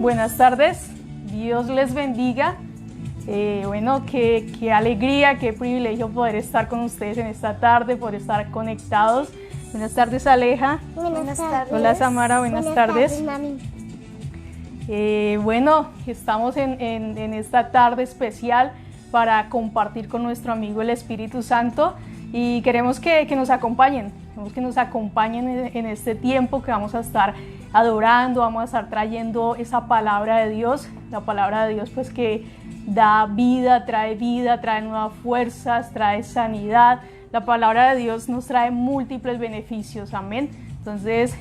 Buenas tardes, Dios les bendiga. Qué alegría, qué privilegio poder estar con ustedes en esta tarde, poder estar conectados. Buenas tardes, Aleja. Buenas tardes. Hola, Samara, buenas tardes. Mami. Estamos en esta tarde especial para compartir con nuestro amigo el Espíritu Santo y queremos que nos acompañen, en este tiempo que vamos a estar adorando, vamos a estar trayendo esa palabra de Dios, la palabra de Dios pues que da vida, trae nuevas fuerzas, trae sanidad. La palabra de Dios nos trae múltiples beneficios, amén. Entonces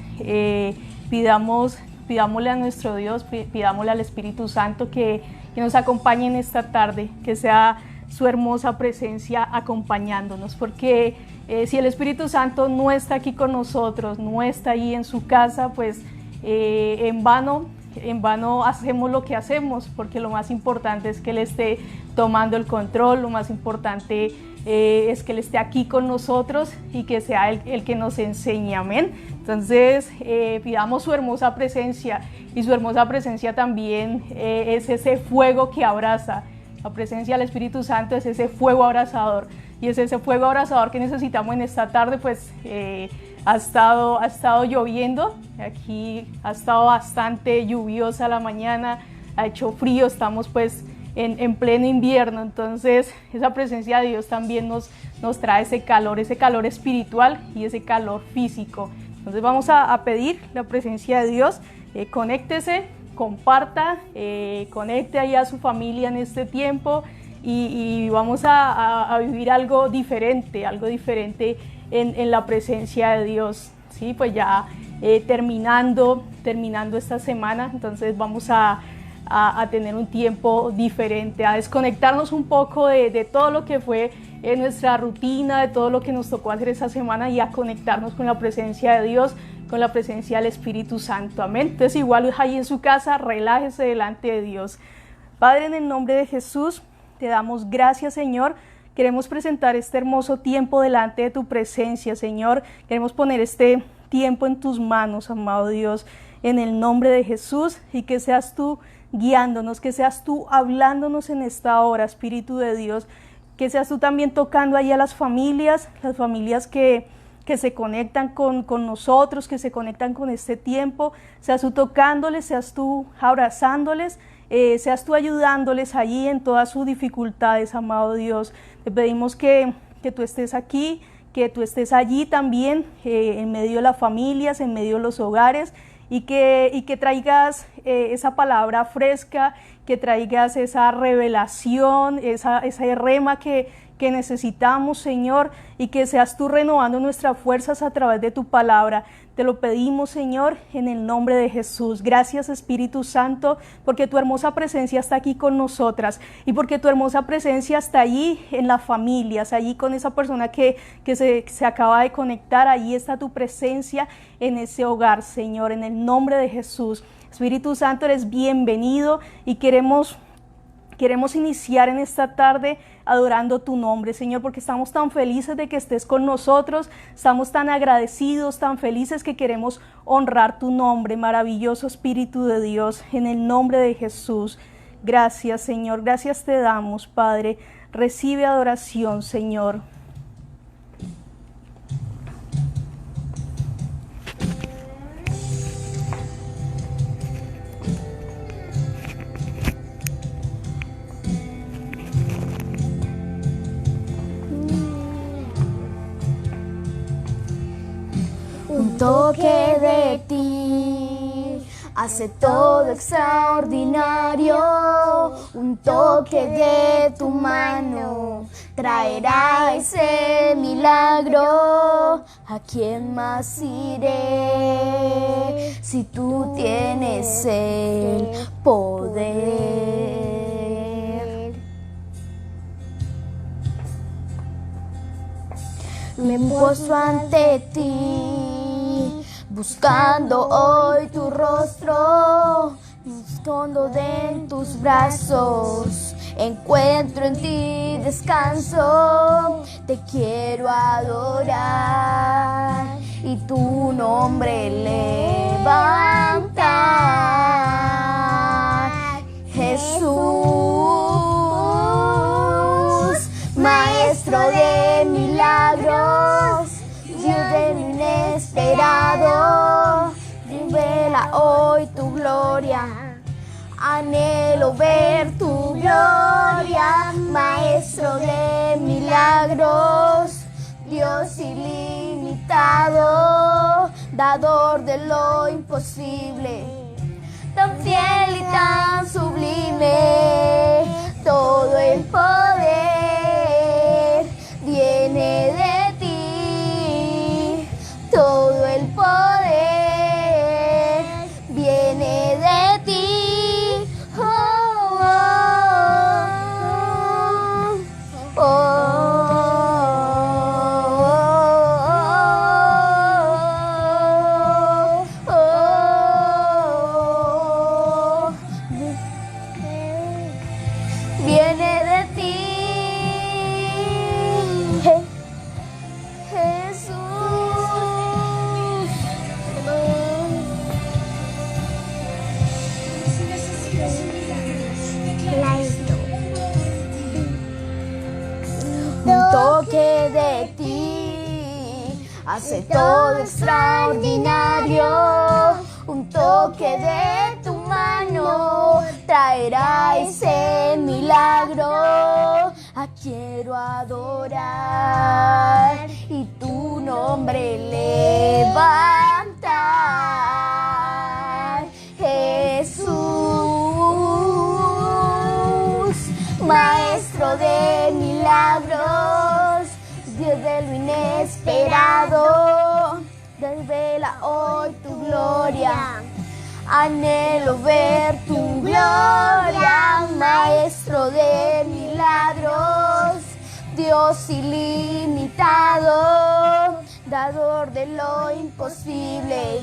pidámosle a nuestro Dios, pidámosle al Espíritu Santo que nos acompañe en esta tarde, que sea su hermosa presencia acompañándonos, porque si el Espíritu Santo no está aquí con nosotros, no está ahí en su casa, pues en vano hacemos lo que hacemos, porque lo más importante es que Él esté tomando el control, lo más importante es que Él esté aquí con nosotros y que sea el que nos enseñe, amén. Entonces pidamos su hermosa presencia, y su hermosa presencia también es ese fuego que abraza. La presencia del Espíritu Santo es ese fuego abrasador, y es ese fuego abrasador que necesitamos en esta tarde. Pues ha estado lloviendo, aquí ha estado bastante lluviosa la mañana, ha hecho frío, estamos pues en pleno invierno. Entonces esa presencia de Dios también nos trae ese calor espiritual y ese calor físico. Entonces vamos a pedir la presencia de Dios. Conéctese, comparta, conecte ahí a su familia en este tiempo y vamos a vivir algo diferente en la presencia de Dios. Sí, pues ya terminando esta semana, entonces vamos a tener un tiempo diferente, a desconectarnos un poco de todo lo que fue nuestra rutina, de todo lo que nos tocó hacer esa semana, y a conectarnos con la presencia de Dios, con la presencia del Espíritu Santo, amén. Entonces igual ahí en su casa, relájese delante de Dios. Padre, en el nombre de Jesús, te damos gracias, Señor. Queremos presentar este hermoso tiempo delante de tu presencia, Señor. Queremos poner este tiempo en tus manos, amado Dios, en el nombre de Jesús, y que seas tú guiándonos, que seas tú hablándonos en esta hora, Espíritu de Dios, que seas tú también tocando ahí a las familias que se conectan con nosotros, que se conectan con este tiempo. Seas tú tocándoles, seas tú abrazándoles, seas tú ayudándoles allí en todas sus dificultades, amado Dios. Te pedimos que tú estés aquí, que tú estés allí también, en medio de las familias, en medio de los hogares, y que traigas esa palabra fresca, que traigas esa revelación, esa rema que necesitamos, Señor, y que seas tú renovando nuestras fuerzas a través de tu palabra. Te lo pedimos, Señor, en el nombre de Jesús. Gracias, Espíritu Santo, porque tu hermosa presencia está aquí con nosotras, y porque tu hermosa presencia está allí en las familias, allí con esa persona que se acaba de conectar. Allí está tu presencia en ese hogar, Señor, en el nombre de Jesús. Espíritu Santo, eres bienvenido, y queremos iniciar en esta tarde adorando tu nombre, Señor, porque estamos tan felices de que estés con nosotros, estamos tan agradecidos, tan felices, que queremos honrar tu nombre, maravilloso Espíritu de Dios, en el nombre de Jesús. Gracias, Señor, gracias te damos, Padre. Recibe adoración, Señor. Un toque de ti hace todo extraordinario. Un toque de tu mano traerá ese milagro. ¿A quién más iré si tú tienes el poder? Me postro ante ti, buscando hoy tu rostro, me escondo en tus brazos, encuentro en ti descanso. Te quiero adorar y tu nombre levantar. Desvela hoy tu gloria. Anhelo ver tu gloria, Maestro de milagros, Dios ilimitado, dador de lo imposible, tan fiel y tan sublime. Todo el poder viene de ti, todo el poder viene de ti. Viene de ti, Jesús. Un toque de ti hace todo extraordinario. Un toque de tu mano traerá ese milagro. Quiero adorar y tu nombre levantar, Jesús, Maestro de milagros, Dios de lo inesperado. Desvela hoy tu gloria. Anhelo ver tu gloria, Maestro de milagros, Dios ilimitado, dador de lo imposible,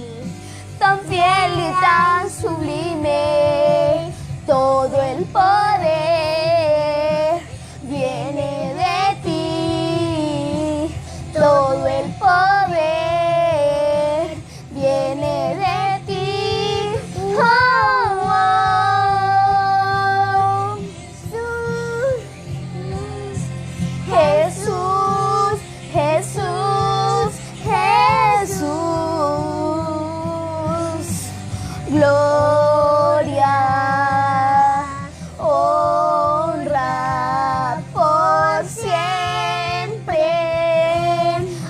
tan fiel y tan sublime. Todo el poder viene de ti, todo el poder viene de ti. Jesús, Jesús, Jesús, gloria, honra por siempre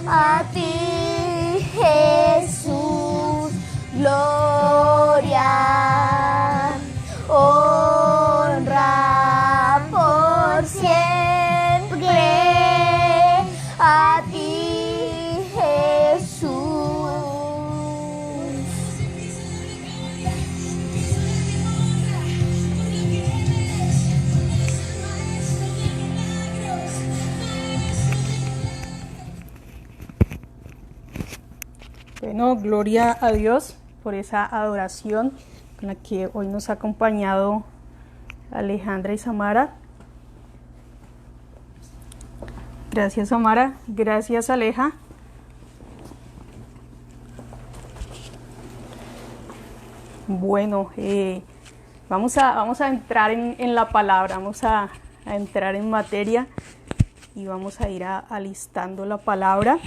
a ti, Jesús, gloria, honra por siempre a ti, Jesús. Bueno, gloria a Dios por esa adoración con la que hoy nos ha acompañado Alejandra y Samara. Gracias, Samara. Gracias, Aleja. Bueno, vamos a entrar en la palabra, vamos a entrar en materia y vamos a ir alistando la palabra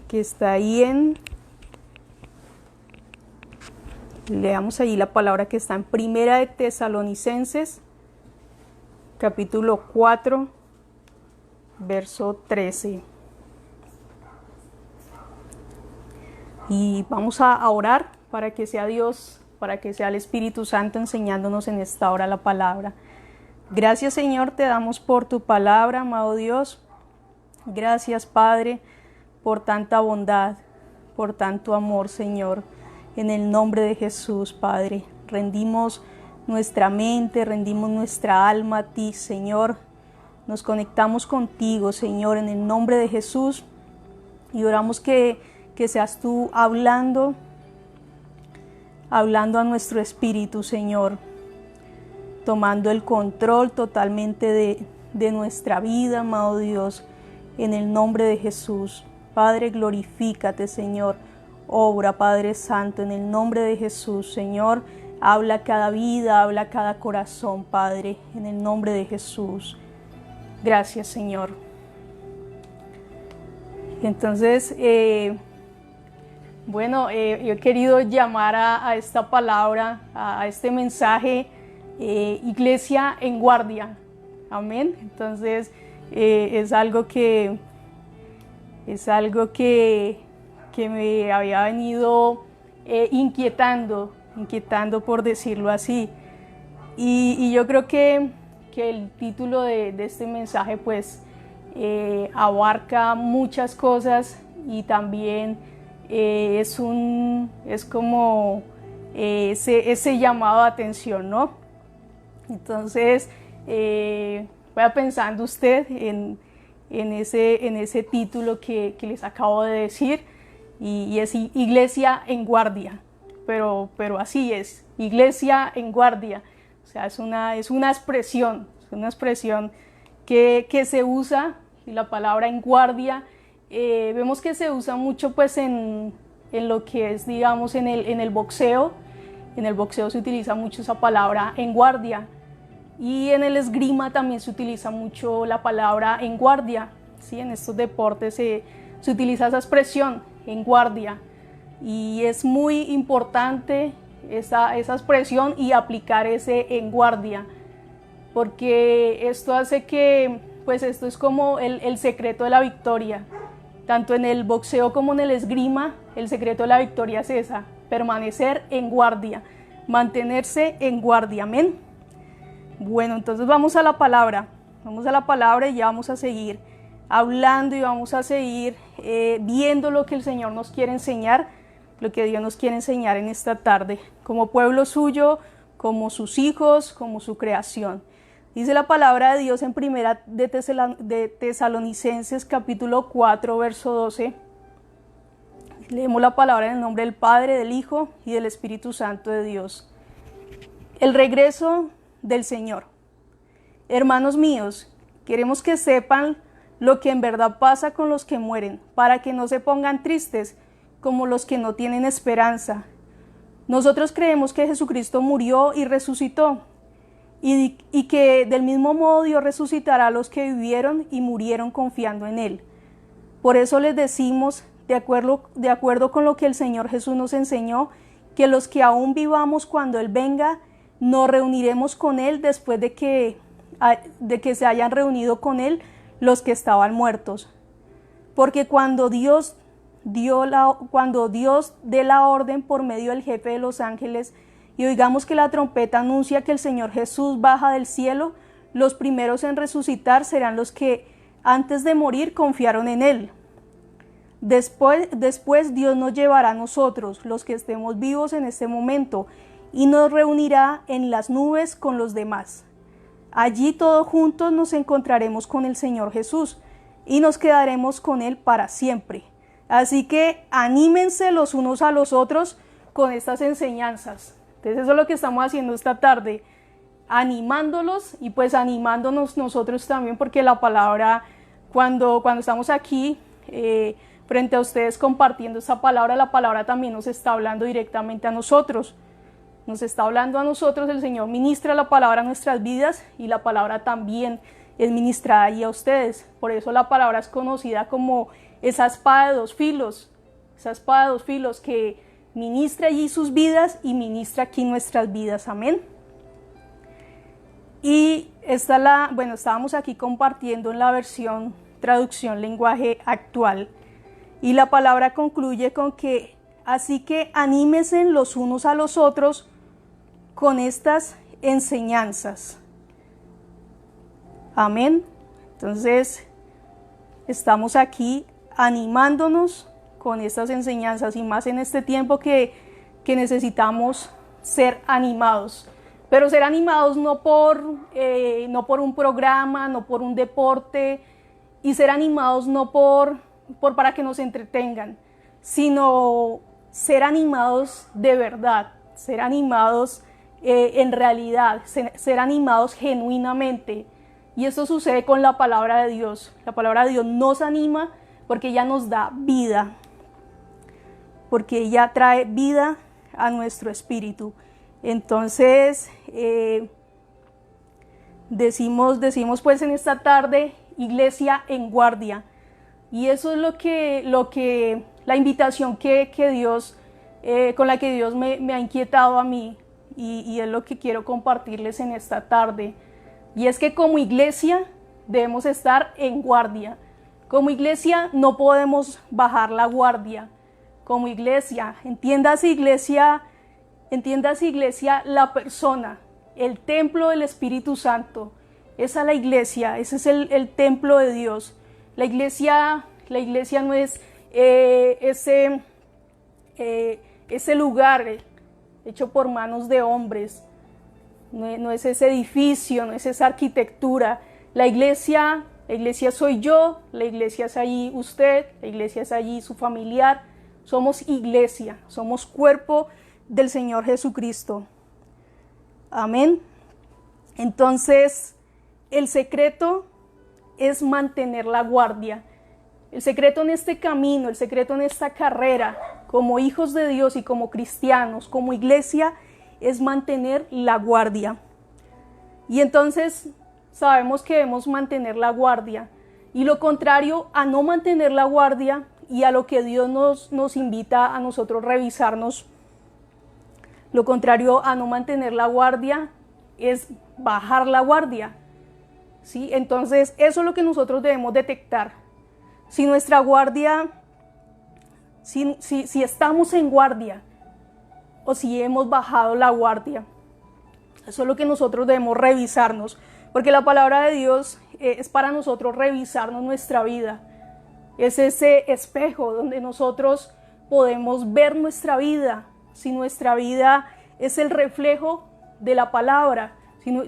que está ahí leamos allí la palabra que está en Primera de Tesalonicenses, capítulo 4, verso 13. Y vamos a orar para que sea Dios, para que sea el Espíritu Santo enseñándonos en esta hora la palabra. Gracias, Señor, te damos por tu palabra, amado Dios. Gracias, Padre, por tanta bondad, por tanto amor, Señor. En el nombre de Jesús, Padre, rendimos nuestra mente, rendimos nuestra alma a ti, Señor. Nos conectamos contigo, Señor, en el nombre de Jesús. Y oramos que seas tú hablando a nuestro espíritu, Señor. Tomando el control totalmente de nuestra vida, amado Dios. En el nombre de Jesús. Padre, glorifícate, Señor. Obra, Padre Santo, en el nombre de Jesús, Señor. Habla cada vida, habla cada corazón, Padre, en el nombre de Jesús. Gracias, Señor. Entonces, Bueno, yo he querido llamar a esta palabra, a este mensaje, iglesia en guardia. Amén. Entonces, es algo que me había venido inquietando por decirlo así. Y yo creo que el título de este mensaje pues abarca muchas cosas y también es como ese llamado a atención, ¿no? Entonces vaya pensando usted en ese título que les acabo de decir, y es iglesia en guardia, pero así es, iglesia en guardia. O sea, es una expresión que se usa, y la palabra en guardia vemos que se usa mucho pues en lo que es, digamos, en el boxeo. En el boxeo se utiliza mucho esa palabra en guardia, y en el esgrima también se utiliza mucho la palabra en guardia, ¿sí? En estos deportes se utiliza esa expresión en guardia, y es muy importante esa expresión y aplicar ese en guardia, porque esto hace que, pues esto es como el secreto de la victoria. Tanto en el boxeo como en el esgrima, el secreto de la victoria es esa: permanecer en guardia, mantenerse en guardia. Amén. Bueno, entonces vamos a la palabra y ya vamos a seguir hablando y vamos a seguir viendo lo que el Señor nos quiere enseñar, lo que Dios nos quiere enseñar en esta tarde, como pueblo suyo, como sus hijos, como su creación. Dice la palabra de Dios en primera de Tesalonicenses capítulo 4, verso 12. Leemos la palabra en el nombre del Padre, del Hijo y del Espíritu Santo de Dios. El regreso del Señor. Hermanos míos, queremos que sepan lo que en verdad pasa con los que mueren, para que no se pongan tristes como los que no tienen esperanza. Nosotros creemos que Jesucristo murió y resucitó, y que del mismo modo Dios resucitará a los que vivieron y murieron confiando en Él. Por eso les decimos, de acuerdo con lo que el Señor Jesús nos enseñó, que los que aún vivamos cuando Él venga, nos reuniremos con Él después de que se hayan reunido con Él los que estaban muertos. Porque cuando Dios dé la orden por medio del jefe de los ángeles, y oigamos que la trompeta anuncia que el Señor Jesús baja del cielo, los primeros en resucitar serán los que antes de morir confiaron en Él. Después Dios nos llevará a nosotros, los que estemos vivos en este momento, y nos reunirá en las nubes con los demás. Allí todos juntos nos encontraremos con el Señor Jesús y nos quedaremos con Él para siempre. Así que anímense los unos a los otros con estas enseñanzas. Entonces eso es lo que estamos haciendo esta tarde, animándolos y pues animándonos nosotros también, porque la palabra, cuando estamos aquí frente a ustedes compartiendo esta palabra, la palabra también nos está hablando directamente a nosotros. Nos está hablando a nosotros, el Señor ministra la palabra a nuestras vidas, y la palabra también es ministrada ahí a ustedes. Por eso la palabra es conocida como esa espada de dos filos, que ministra allí sus vidas y ministra aquí nuestras vidas. Amén. Y estábamos aquí compartiendo en la versión traducción lenguaje actual, y la palabra concluye con que así que anímense los unos a los otros con estas enseñanzas. Amén. Entonces estamos aquí animándonos con estas enseñanzas, y más en este tiempo que necesitamos ser animados, pero ser animados no por un programa, no por un deporte, y ser animados no para que nos entretengan, sino ser animados de verdad, ser animados en realidad, ser animados genuinamente. Y esto sucede con la palabra de Dios. La palabra de Dios nos anima porque ella nos da vida, porque ella trae vida a nuestro espíritu. Entonces decimos pues en esta tarde, iglesia en guardia. Y eso es lo que la invitación que Dios, con la que Dios me ha inquietado a mí, y es lo que quiero compartirles en esta tarde. Y es que como iglesia debemos estar en guardia. Como iglesia no podemos bajar la guardia. Como iglesia, entiéndase iglesia, la persona, el templo del Espíritu Santo. Esa es la iglesia, ese es el templo de Dios. La iglesia no es ese lugar hecho por manos de hombres. No es ese edificio, no es esa arquitectura. La iglesia soy yo, la iglesia es allí usted, la iglesia es allí su familiar. Somos iglesia, somos cuerpo del Señor Jesucristo. Amén. Entonces, el secreto es mantener la guardia. El secreto en este camino, el secreto en esta carrera, como hijos de Dios y como cristianos, como iglesia, es mantener la guardia. Y entonces sabemos que debemos mantener la guardia. Y lo contrario a no mantener la guardia y a lo que Dios nos invita a nosotros revisarnos, lo contrario a no mantener la guardia es bajar la guardia. ¿Sí? Entonces eso es lo que nosotros debemos detectar. Si nuestra guardia, si estamos en guardia o si hemos bajado la guardia, eso es lo que nosotros debemos revisarnos, porque la palabra de Dios es para nosotros revisarnos nuestra vida. Es ese espejo donde nosotros podemos ver nuestra vida, si nuestra vida es el reflejo de la palabra,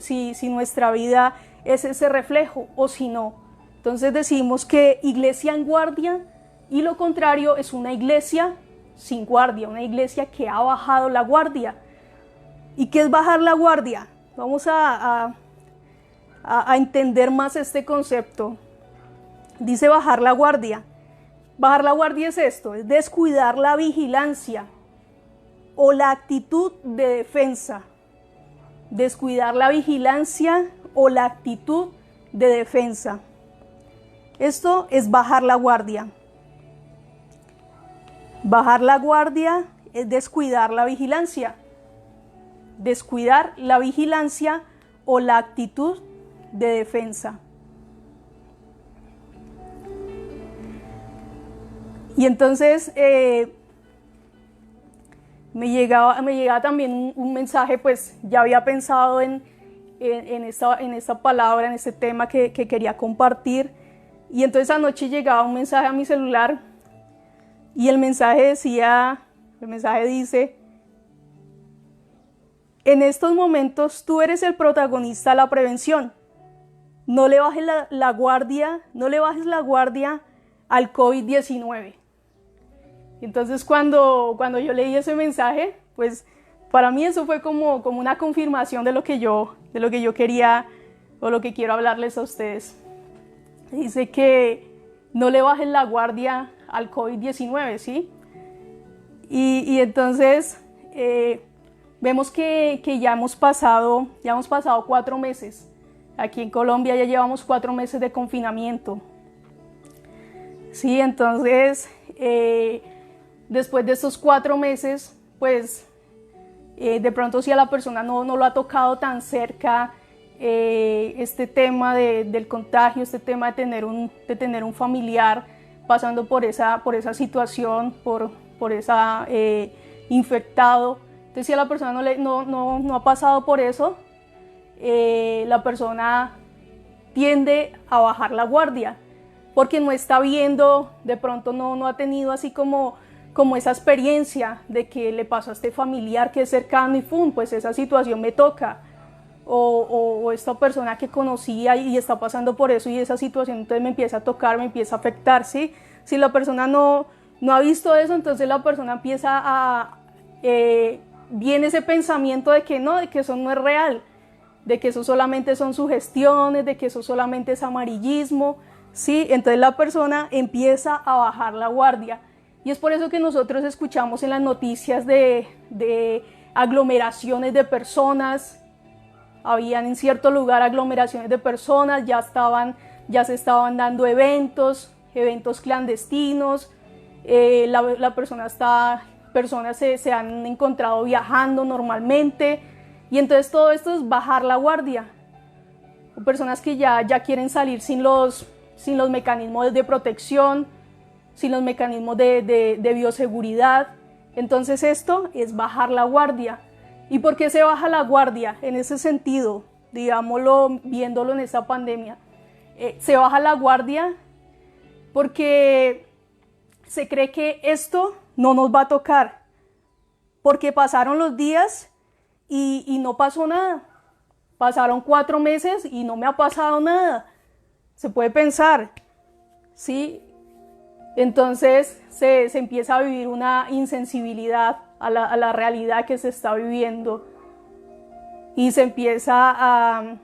si nuestra vida es ese reflejo o si no. Entonces decimos que iglesia en guardia, y lo contrario es una iglesia sin guardia, una iglesia que ha bajado la guardia. ¿Y qué es bajar la guardia? Vamos a entender más este concepto. Dice bajar la guardia. Bajar la guardia es esto, es descuidar la vigilancia o la actitud de defensa. Descuidar la vigilancia o la actitud de defensa. Esto es bajar la guardia. Bajar la guardia es descuidar la vigilancia. Descuidar la vigilancia o la actitud de defensa. Y entonces me llegaba también un mensaje, pues ya había pensado en esta palabra, en este tema que quería compartir. Y entonces anoche llegaba un mensaje a mi celular y el mensaje dice: en estos momentos tú eres el protagonista de la prevención. No le bajes la guardia al COVID-19. Entonces cuando yo leí ese mensaje, pues para mí eso fue como una confirmación de lo que yo quería o lo que quiero hablarles a ustedes. Dice que no le bajes la guardia al COVID-19, ¿sí? Y entonces vemos que ya hemos pasado 4 meses. Aquí en Colombia ya llevamos 4 meses de confinamiento. Sí, entonces después de estos 4 meses, pues de pronto si a la persona no lo ha tocado tan cerca este tema del contagio, este tema de tener un familiar pasando por esa situación, por esa infectado. Entonces si a la persona no ha pasado por eso, la persona tiende a bajar la guardia porque no está viendo, de pronto no ha tenido así como esa experiencia de que le pasó a este familiar que es cercano y pues esa situación me toca, o esta persona que conocía y está pasando por eso y esa situación entonces me empieza a tocar, me empieza a afectar, ¿sí? Si la persona no ha visto eso, entonces la persona empieza viene ese pensamiento de que eso no es real, de que eso solamente son sugestiones, de que eso solamente es amarillismo, ¿sí? Entonces la persona empieza a bajar la guardia. Y es por eso que nosotros escuchamos en las noticias de aglomeraciones de personas. Habían en cierto lugar aglomeraciones de personas, ya se estaban dando eventos clandestinos, personas se han encontrado viajando normalmente, y entonces todo esto es bajar la guardia. O personas que ya quieren salir sin los mecanismos de protección, sin los mecanismos de bioseguridad. Entonces esto es bajar la guardia. ¿Y por qué se baja la guardia? En ese sentido, digámoslo, viéndolo en esta pandemia, se baja la guardia porque se cree que esto no nos va a tocar, porque pasaron los días y no pasó nada. Pasaron 4 meses y no me ha pasado nada. Se puede pensar, ¿sí? Entonces se empieza a vivir una insensibilidad a la realidad que se está viviendo, y se empieza a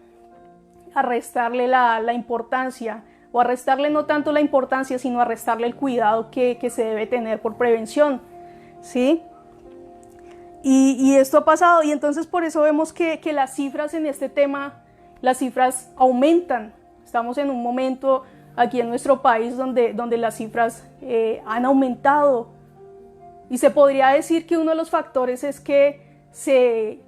restarle la importancia, o a restarle no tanto la importancia, sino a restarle el cuidado que se debe tener por prevención, ¿sí? Y esto ha pasado, y entonces por eso vemos que las cifras en este tema, las cifras aumentan. Estamos en un momento aquí en nuestro país donde las cifras han aumentado, y se podría decir que uno de los factores es que se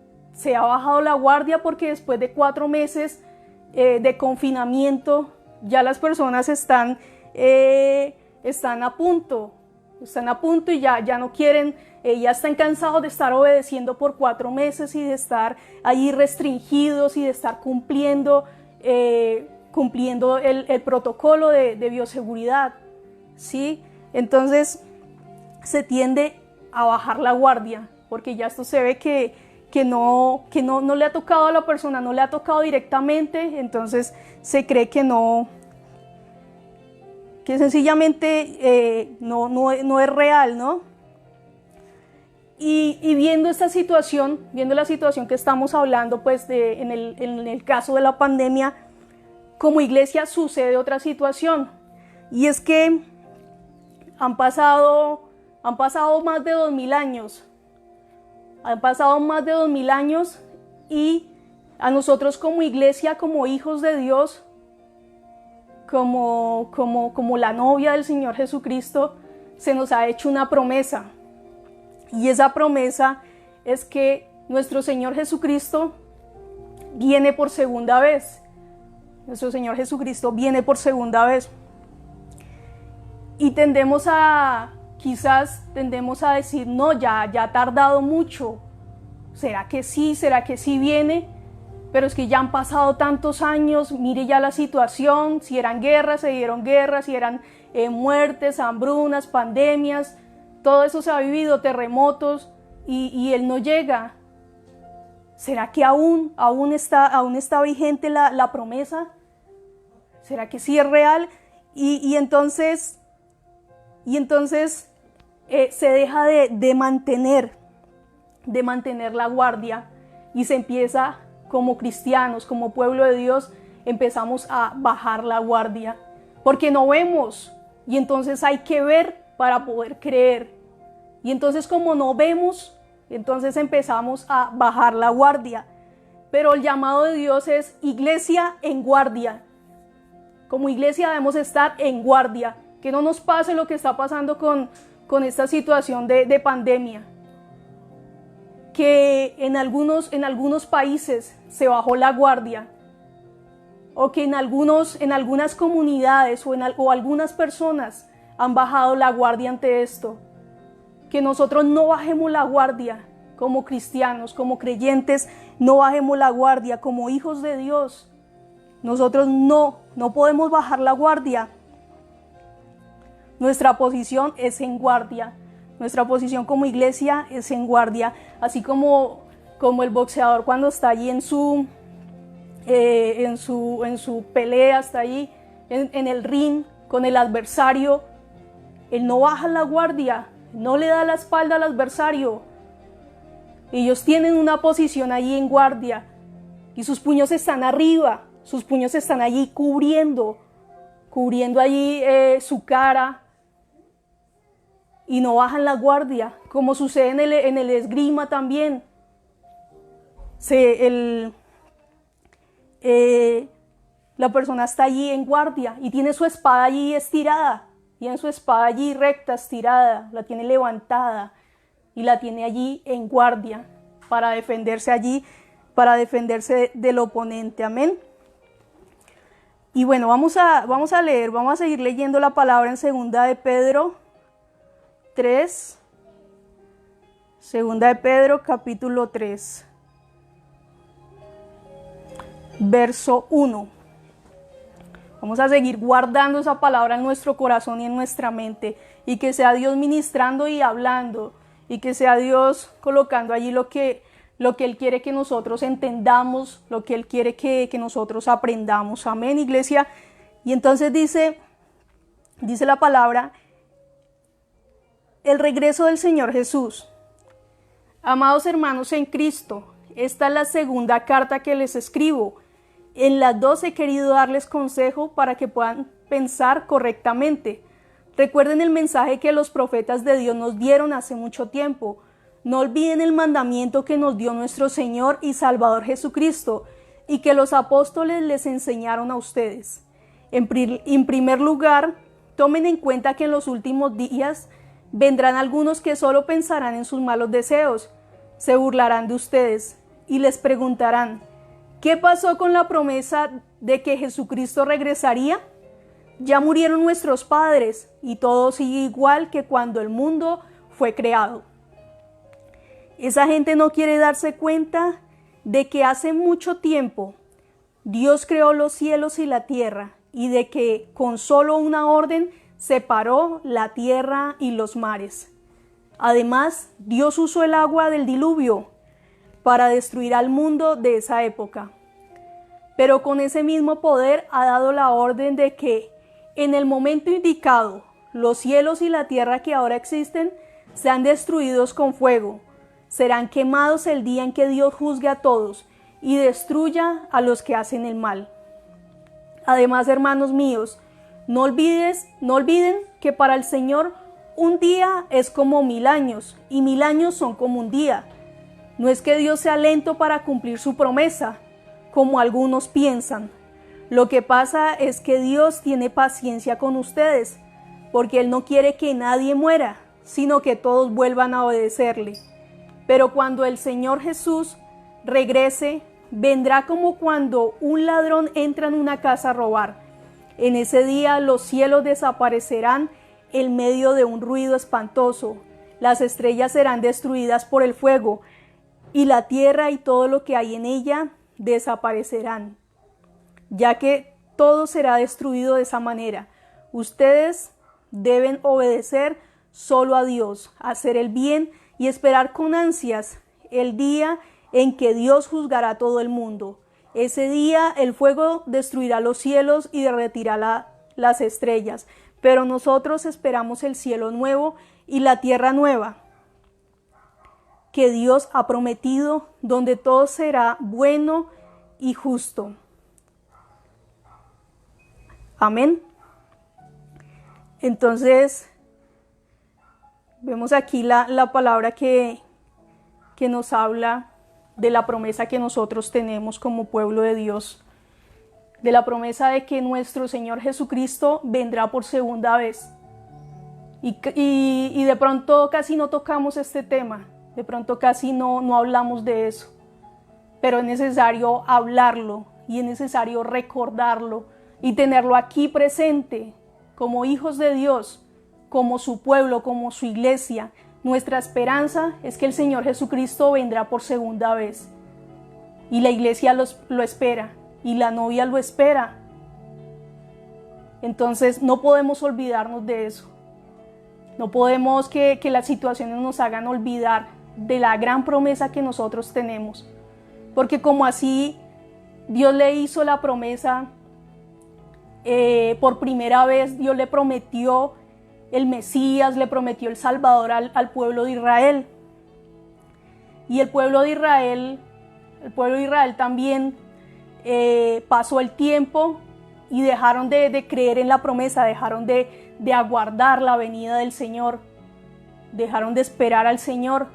ha bajado la guardia, porque después de 4 meses de confinamiento ya las personas están a punto y ya no quieren, ya están cansados de estar obedeciendo por 4 meses y de estar ahí restringidos y de estar cumpliendo el protocolo de bioseguridad, ¿sí? Entonces se tiende a bajar la guardia, porque ya esto se ve que no le ha tocado a la persona, no le ha tocado directamente, entonces se cree que sencillamente no es real, ¿no? Y viendo esta situación, viendo la situación que estamos hablando, pues en el caso de la pandemia, como iglesia sucede otra situación, y es que han pasado más de 2000 años. Han pasado más de 2000 años, y a nosotros como iglesia, como hijos de Dios, como la novia del Señor Jesucristo, se nos ha hecho una promesa. Y esa promesa es que nuestro Señor Jesucristo viene por segunda vez. Nuestro Señor Jesucristo viene por segunda vez. Y quizás tendemos a decir, no, ya ha tardado mucho. ¿Será que sí? ¿Será que sí viene? Pero es que ya han pasado tantos años, mire ya la situación, si eran guerras, se dieron guerras, si eran muertes, hambrunas, pandemias, todo eso se ha vivido, terremotos, y Él no llega. ¿Será que aún está vigente la promesa? ¿Será que sí es real? Y entonces se deja de mantener la guardia, y se empieza, como cristianos, como pueblo de Dios, empezamos a bajar la guardia, porque no vemos, y entonces hay que ver para poder creer. Y entonces, como no vemos, entonces empezamos a bajar la guardia. Pero el llamado de Dios es iglesia en guardia. Como iglesia debemos estar en guardia, que no nos pase lo que está pasando con esta situación de pandemia, que en algunos países se bajó la guardia, o que en algunas comunidades o algunas personas han bajado la guardia ante esto. Que nosotros no bajemos la guardia como cristianos, como creyentes, no bajemos la guardia como hijos de Dios. Nosotros no podemos bajar la guardia. Nuestra posición es en guardia. Nuestra posición como iglesia es en guardia. Así como el boxeador cuando está allí en su pelea, está allí en el ring con el adversario, él no baja la guardia, no le da la espalda al adversario. Ellos tienen una posición allí en guardia, y sus puños están arriba, sus puños están allí cubriendo allí su cara, y no bajan la guardia, como sucede en el esgrima también. La persona está allí en guardia y tiene su espada allí estirada, Tiene su espada allí recta, estirada, la tiene levantada y la tiene allí en guardia para defenderse allí, para defenderse del oponente. Amén. Y bueno, vamos a leer, vamos a seguir leyendo la palabra en 2 de Pedro 3. 2 de Pedro capítulo 3. Verso 1. Vamos a seguir guardando esa palabra en nuestro corazón y en nuestra mente, y que sea Dios ministrando y hablando, y que sea Dios colocando allí lo que Él quiere que nosotros entendamos, lo que Él quiere que nosotros aprendamos. Amén, iglesia. Y entonces dice la palabra, el regreso del Señor Jesús. Amados hermanos en Cristo, esta es la segunda carta que les escribo. En las dos he querido darles consejo para que puedan pensar correctamente. Recuerden el mensaje que los profetas de Dios nos dieron hace mucho tiempo. No olviden el mandamiento que nos dio nuestro Señor y Salvador Jesucristo y que los apóstoles les enseñaron a ustedes. En primer lugar, tomen en cuenta que en los últimos días vendrán algunos que solo pensarán en sus malos deseos, se burlarán de ustedes y les preguntarán, ¿qué pasó con la promesa de que Jesucristo regresaría? Ya murieron nuestros padres y todo sigue igual que cuando el mundo fue creado. Esa gente no quiere darse cuenta de que hace mucho tiempo Dios creó los cielos y la tierra y de que con solo una orden separó la tierra y los mares. Además, Dios usó el agua del diluvio para destruir al mundo de esa época. Pero con ese mismo poder ha dado la orden de que en el momento indicado los cielos y la tierra que ahora existen sean destruidos con fuego. Serán quemados el día en que Dios juzgue a todos y destruya a los que hacen el mal. Además, hermanos míos, no olviden que para el Señor un día es como 1000 años y 1000 años son como un día. No es que Dios sea lento para cumplir su promesa, como algunos piensan. Lo que pasa es que Dios tiene paciencia con ustedes, porque Él no quiere que nadie muera, sino que todos vuelvan a obedecerle. Pero cuando el Señor Jesús regrese, vendrá como cuando un ladrón entra en una casa a robar. En ese día los cielos desaparecerán en medio de un ruido espantoso. Las estrellas serán destruidas por el fuego, y la tierra y todo lo que hay en ella desaparecerán. Ya que todo será destruido de esa manera, ustedes deben obedecer solo a Dios, hacer el bien y esperar con ansias el día en que Dios juzgará a todo el mundo. Ese día el fuego destruirá los cielos y derretirá las estrellas, pero nosotros esperamos el cielo nuevo y la tierra nueva que Dios ha prometido, donde todo será bueno y justo. Amén. Entonces, vemos aquí la palabra que nos habla de la promesa que nosotros tenemos como pueblo de Dios, de la promesa de que nuestro Señor Jesucristo vendrá por segunda vez. Y de pronto casi no tocamos este tema, de pronto casi no hablamos de eso, pero es necesario hablarlo y es necesario recordarlo y tenerlo aquí presente como hijos de Dios, como su pueblo, como su iglesia. Nuestra esperanza es que el Señor Jesucristo vendrá por segunda vez y la iglesia lo espera y la novia lo espera. Entonces no podemos olvidarnos de eso. No podemos que las situaciones nos hagan olvidar de la gran promesa que nosotros tenemos. Porque como así Dios le hizo la promesa, por primera vez Dios le prometió el Mesías, le prometió el Salvador al pueblo de Israel. Y el pueblo de Israel también pasó el tiempo y dejaron de creer en la promesa, dejaron de aguardar la venida del Señor, dejaron de esperar al Señor.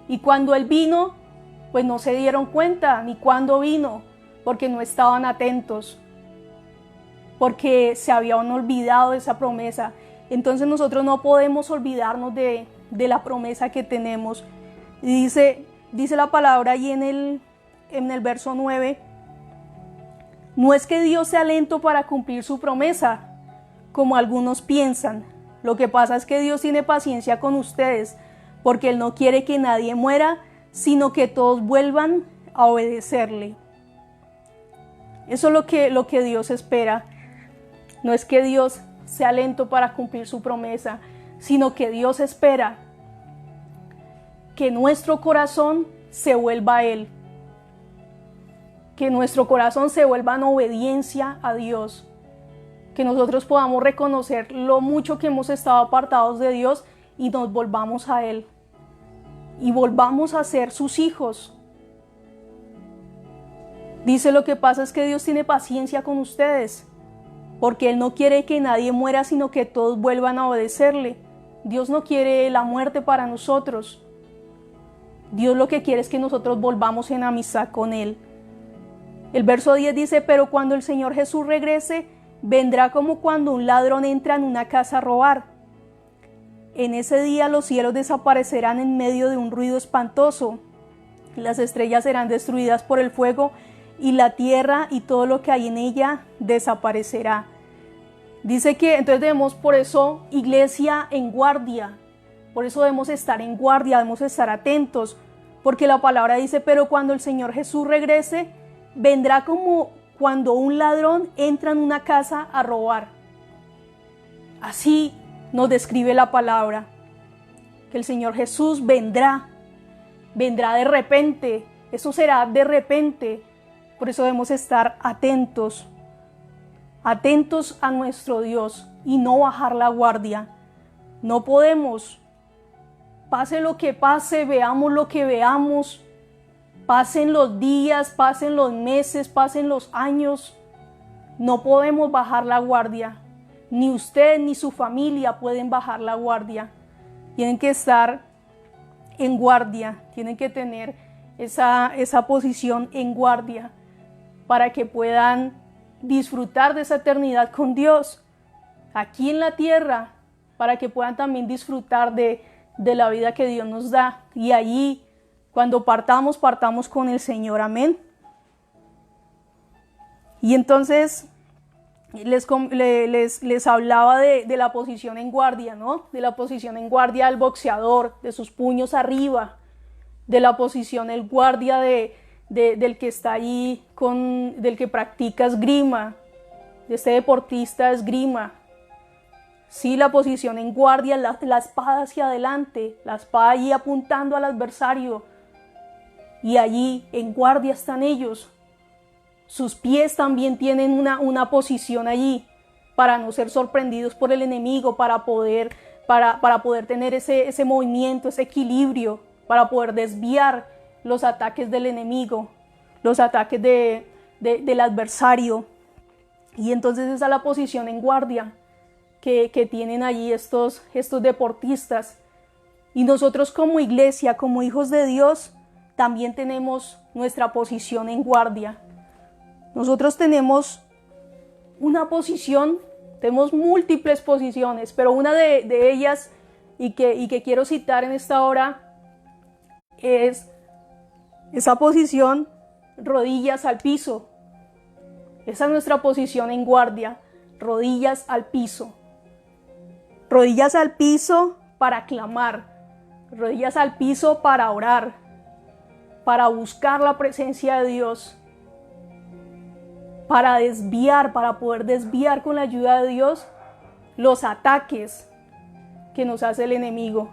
Y cuando Él vino, pues no se dieron cuenta ni cuándo vino, porque no estaban atentos. porque se habían olvidado de esa promesa. Entonces nosotros no podemos olvidarnos de la promesa que tenemos. Y dice la palabra ahí en el verso 9, no es que Dios sea lento para cumplir su promesa, como algunos piensan. Lo que pasa es que Dios tiene paciencia con ustedes, porque Él no quiere que nadie muera, sino que todos vuelvan a obedecerle. Eso es lo que Dios espera. No es que Dios sea lento para cumplir su promesa, sino que Dios espera que nuestro corazón se vuelva a Él. Que nuestro corazón se vuelva en obediencia a Dios. Que nosotros podamos reconocer lo mucho que hemos estado apartados de Dios y nos volvamos a Él. Y volvamos a ser sus hijos. Dice, lo que pasa es que Dios tiene paciencia con ustedes, porque Él no quiere que nadie muera, sino que todos vuelvan a obedecerle. Dios no quiere la muerte para nosotros. Dios lo que quiere es que nosotros volvamos en amistad con Él. El verso 10 dice, pero cuando el Señor Jesús regrese, vendrá como cuando un ladrón entra en una casa a robar. En ese día los cielos desaparecerán en medio de un ruido espantoso. Las estrellas serán destruidas por el fuego y la tierra y todo lo que hay en ella desaparecerá. Dice que entonces debemos, por eso, iglesia, en guardia. Por eso debemos estar en guardia, debemos estar atentos, porque la palabra dice, pero cuando el Señor Jesús regrese, vendrá como cuando un ladrón entra en una casa a robar. Así nos describe la palabra, que el Señor Jesús vendrá de repente, eso será de repente. Por eso debemos estar atentos a nuestro Dios y no bajar la guardia. No podemos, pase lo que pase, veamos lo que veamos, pasen los días, pasen los meses, pasen los años, no podemos bajar la guardia. Ni usted ni su familia pueden bajar la guardia. Tienen que estar en guardia, tienen que tener esa posición en guardia para que puedan disfrutar de esa eternidad con Dios aquí en la tierra, para que puedan también disfrutar de la vida que Dios nos da. Y allí, cuando partamos con el Señor. Amén. Y entonces les hablaba de la posición en guardia, ¿no? De la posición en guardia del boxeador, de sus puños arriba, de la posición en guardia del que está allí, del que practica esgrima, de este deportista de esgrima. Sí, la posición en guardia, la espada hacia adelante, la espada allí apuntando al adversario. Y allí en guardia están ellos. Sus pies también tienen una posición allí para no ser sorprendidos por el enemigo, para poder tener ese movimiento, ese equilibrio, para poder desviar los ataques del enemigo, los ataques del adversario. Y entonces esa es la posición en guardia que tienen allí estos deportistas. Y nosotros como iglesia, como hijos de Dios, también tenemos nuestra posición en guardia. Nosotros tenemos una posición, tenemos múltiples posiciones, pero una de ellas y que quiero citar en esta hora es esa posición, rodillas al piso. Esa es nuestra posición en guardia, rodillas al piso. Rodillas al piso para clamar, rodillas al piso para orar, para buscar la presencia de Dios, para poder desviar con la ayuda de Dios los ataques que nos hace el enemigo,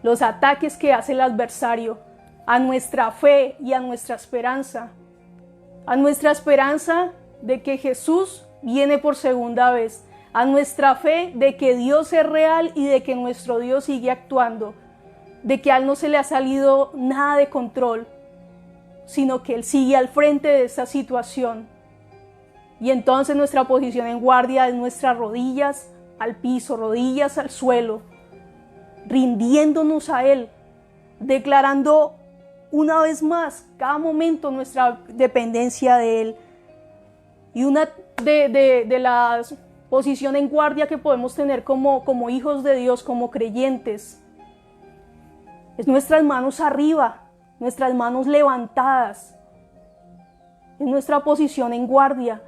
los ataques que hace el adversario a nuestra fe y a nuestra esperanza de que Jesús viene por segunda vez, a nuestra fe de que Dios es real y de que nuestro Dios sigue actuando, de que a Él no se le ha salido nada de control, sino que Él sigue al frente de esta situación. Y entonces nuestra posición en guardia es nuestras rodillas al piso, rodillas al suelo, rindiéndonos a Él, declarando una vez más, cada momento, nuestra dependencia de Él. Y una de las posiciones en guardia que podemos tener como hijos de Dios, como creyentes, es nuestras manos arriba, nuestras manos levantadas. Es nuestra posición en guardia,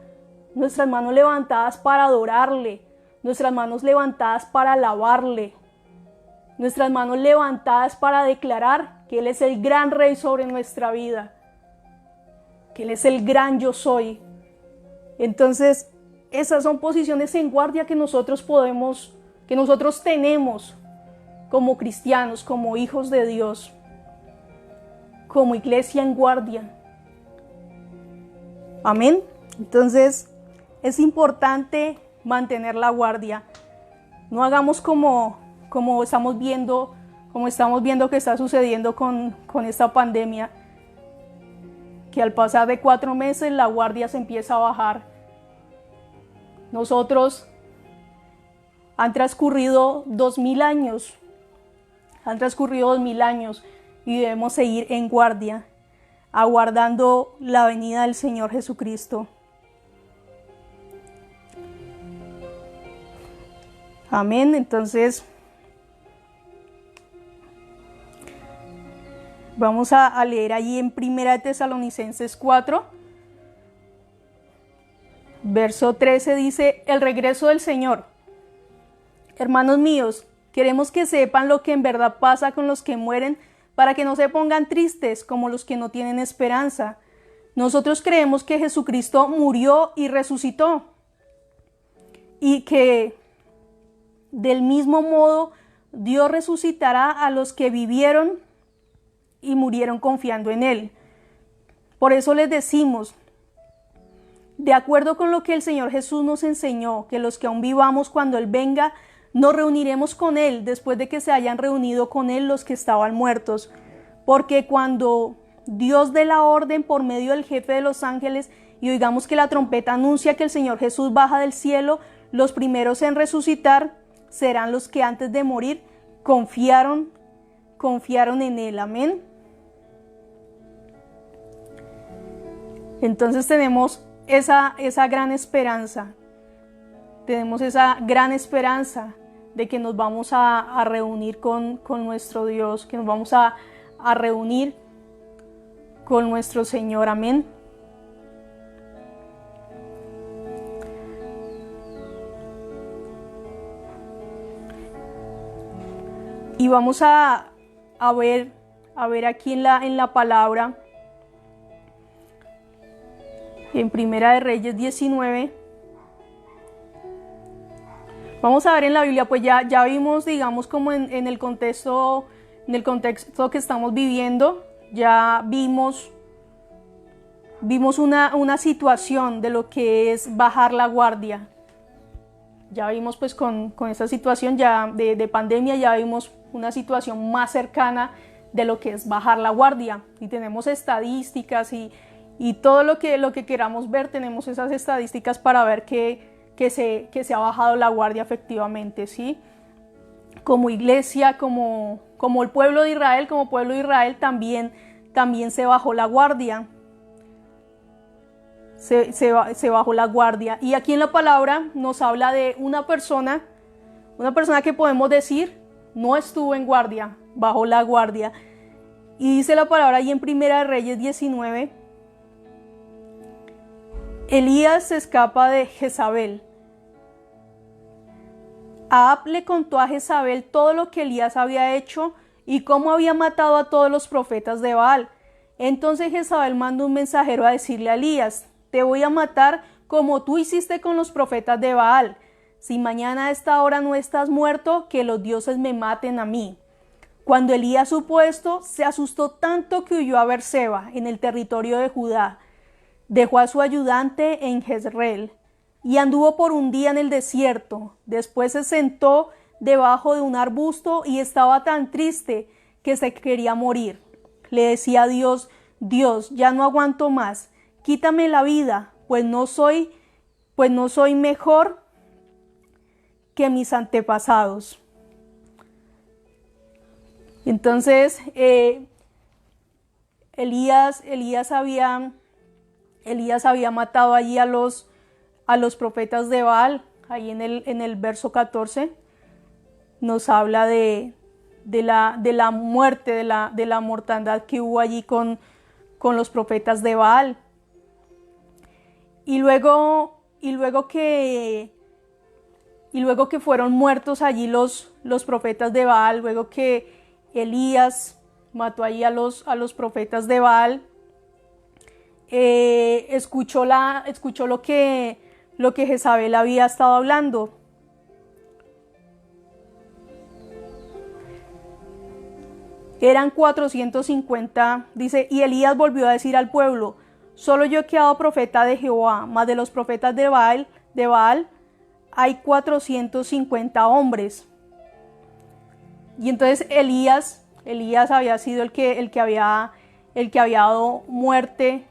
nuestras manos levantadas para adorarle, nuestras manos levantadas para alabarle, nuestras manos levantadas para declarar que Él es el gran Rey sobre nuestra vida, que Él es el gran yo soy. Entonces, esas son posiciones en guardia que nosotros tenemos como cristianos, como hijos de Dios, como iglesia en guardia. Amén. Entonces, es importante mantener la guardia. No hagamos como estamos viendo que está sucediendo con esta pandemia, que al pasar de 4 meses la guardia se empieza a bajar. Nosotros han transcurrido 2000 años y debemos seguir en guardia, aguardando la venida del Señor Jesucristo. Amén. Entonces, vamos a leer allí en 1 Tesalonicenses 4, verso 13, dice: el regreso del Señor. Hermanos míos, queremos que sepan lo que en verdad pasa con los que mueren, para que no se pongan tristes como los que no tienen esperanza. Nosotros creemos que Jesucristo murió y resucitó, y que del mismo modo Dios resucitará a los que vivieron y murieron confiando en Él. Por eso les decimos, de acuerdo con lo que el Señor Jesús nos enseñó, que los que aún vivamos cuando Él venga, nos reuniremos con Él después de que se hayan reunido con Él los que estaban muertos. Porque cuando Dios dé la orden por medio del jefe de los ángeles y oigamos que la trompeta anuncia que el Señor Jesús baja del cielo, los primeros en resucitar serán los que antes de morir confiaron en Él. Amén. Entonces tenemos esa gran esperanza. Tenemos esa gran esperanza de que nos vamos a reunir con nuestro Dios, que nos vamos a reunir con nuestro Señor. Amén. Y vamos a ver aquí en la palabra, en Primera de Reyes 19. Vamos a ver en la Biblia, pues ya vimos, digamos, como en el contexto que estamos viviendo, ya vimos una situación de lo que es bajar la guardia. Ya vimos pues con esta situación ya de pandemia, ya vimos una situación más cercana de lo que es bajar la guardia. Y tenemos estadísticas y todo lo que queramos ver, tenemos esas estadísticas para ver que se ha bajado la guardia efectivamente, ¿sí? Como iglesia, como el pueblo de Israel, también se bajó la guardia. Se bajó la guardia. Y aquí en la palabra nos habla de una persona que podemos decir no estuvo en guardia, bajó la guardia. Y dice la palabra ahí en Primera de Reyes 19, Elías se escapa de Jezabel. Ahab le contó a Jezabel todo lo que Elías había hecho y cómo había matado a todos los profetas de Baal. Entonces Jezabel mandó un mensajero a decirle a Elías: te voy a matar como tú hiciste con los profetas de Baal. Si mañana a esta hora no estás muerto, que los dioses me maten a mí. Cuando Elías supo esto, se asustó tanto que huyó a Beerseba, en el territorio de Judá. Dejó a su ayudante en Jezreel y anduvo por un día en el desierto. Después se sentó debajo de un arbusto y estaba tan triste que se quería morir. Le decía a Dios: Dios, ya no aguanto más. Quítame la vida, pues no soy mejor que mis antepasados. Entonces Elías había matado allí a los a los profetas de Baal, ahí en el verso 14, nos habla de la muerte, de la mortandad que hubo allí con los profetas de Baal. Y luego que fueron muertos allí los profetas de Baal, luego que Elías mató ahí a los profetas de Baal, escuchó lo que Jezabel había estado hablando. Eran 450, dice, y Elías volvió a decir al pueblo: solo yo he quedado profeta de Jehová, mas de los profetas de Baal hay 450 hombres. Y entonces Elías había sido el que había dado muerte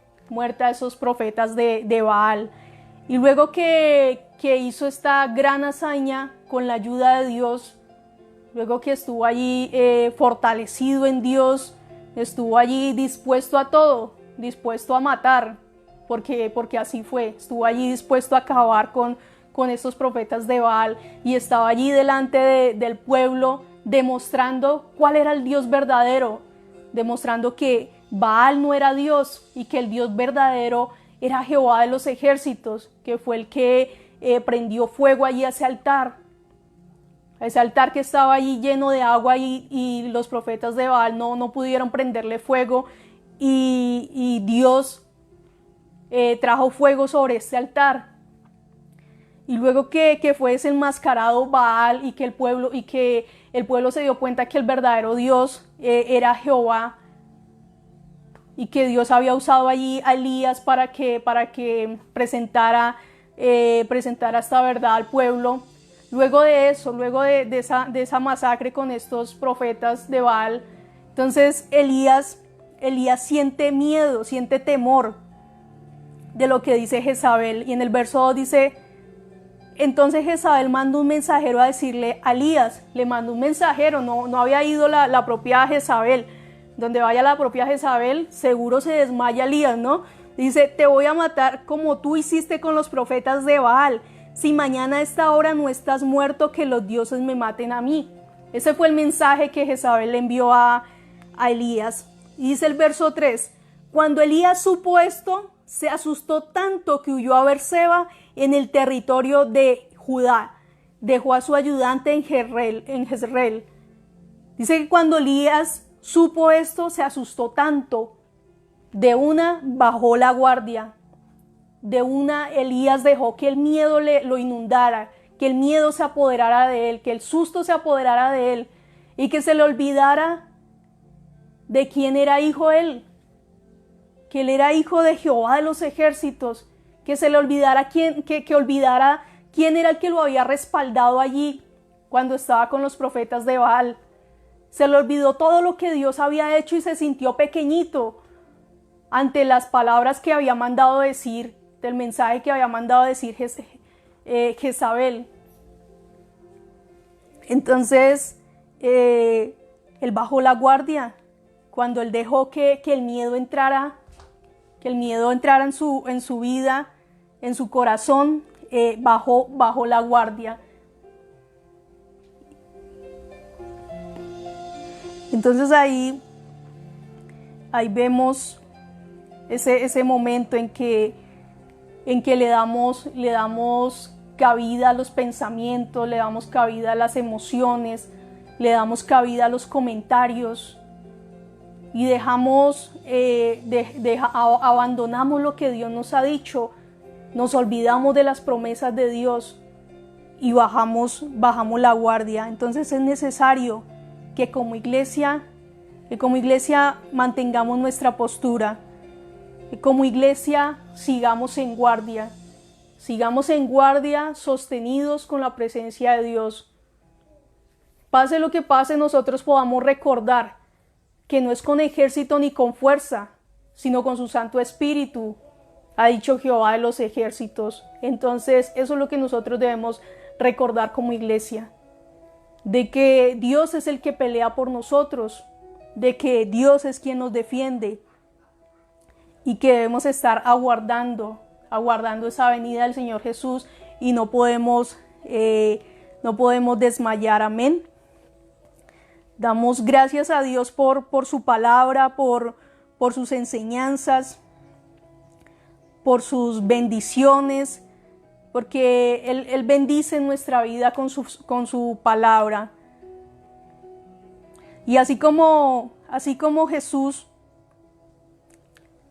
a esos profetas de Baal. Y luego que hizo esta gran hazaña con la ayuda de Dios, luego que estuvo allí fortalecido en Dios, estuvo allí dispuesto a todo, dispuesto a matar, porque así fue, estuvo allí dispuesto a acabar con estos profetas de Baal, y estaba allí delante del pueblo demostrando cuál era el Dios verdadero, demostrando que Baal no era Dios y que el Dios verdadero era Jehová de los ejércitos, que fue el que prendió fuego allí a ese altar que estaba allí lleno de agua, y los profetas de Baal no pudieron prenderle fuego, y Dios trajo fuego sobre este altar. Y luego que fue desenmascarado Baal, y que el pueblo se dio cuenta que el verdadero Dios era Jehová, y que Dios había usado allí a Elías para que presentara esta verdad al pueblo. Luego de eso, luego de esa masacre con estos profetas de Baal, entonces Elías siente miedo, siente temor de lo que dice Jezabel. Y en el verso 2 dice: entonces Jezabel mandó un mensajero a decirle a Elías. Le mandó un mensajero, no había ido la propia Jezabel. Donde vaya la propia Jezabel, seguro se desmaya Elías, ¿no? Dice: te voy a matar como tú hiciste con los profetas de Baal. Si mañana a esta hora no estás muerto, que los dioses me maten a mí. Ese fue el mensaje que Jezabel le envió a Elías. Y dice el verso 3: cuando Elías supo esto, se asustó tanto que huyó a Beerseba, en el territorio de Judá. Dejó a su ayudante en Jezreel. Dice que cuando Elías supo esto, se asustó tanto, de una bajó la guardia. De una Elías dejó que el miedo lo inundara, que el miedo se apoderara de él, que el susto se apoderara de él, y que se le olvidara de quién era hijo él, que él era hijo de Jehová de los ejércitos, que se le olvidara que olvidara quién era el que lo había respaldado allí cuando estaba con los profetas de Baal. Se le olvidó todo lo que Dios había hecho y se sintió pequeñito ante las palabras que había mandado decir, del mensaje que había mandado decir Jezabel. Entonces él bajó la guardia. Cuando él dejó que el miedo entrara, en su vida, en su corazón, bajó la guardia. Entonces ahí vemos ese momento en que le damos cabida a los pensamientos, le damos cabida a las emociones, le damos cabida a los comentarios, y abandonamos lo que Dios nos ha dicho, nos olvidamos de las promesas de Dios y bajamos la guardia. Entonces es necesario que como iglesia mantengamos nuestra postura, que como iglesia sigamos en guardia sostenidos con la presencia de Dios. Pase lo que pase, nosotros podamos recordar que no es con ejército ni con fuerza, sino con su Santo Espíritu, ha dicho Jehová de los ejércitos. Entonces eso es lo que nosotros debemos recordar como iglesia, de que Dios es el que pelea por nosotros, de que Dios es quien nos defiende, y que debemos estar aguardando aguardando esa venida del Señor Jesús y no podemos desmayar. Amén. Damos gracias a Dios por su palabra, por sus enseñanzas, por sus bendiciones, porque Él bendice nuestra vida con su palabra. Y así como Jesús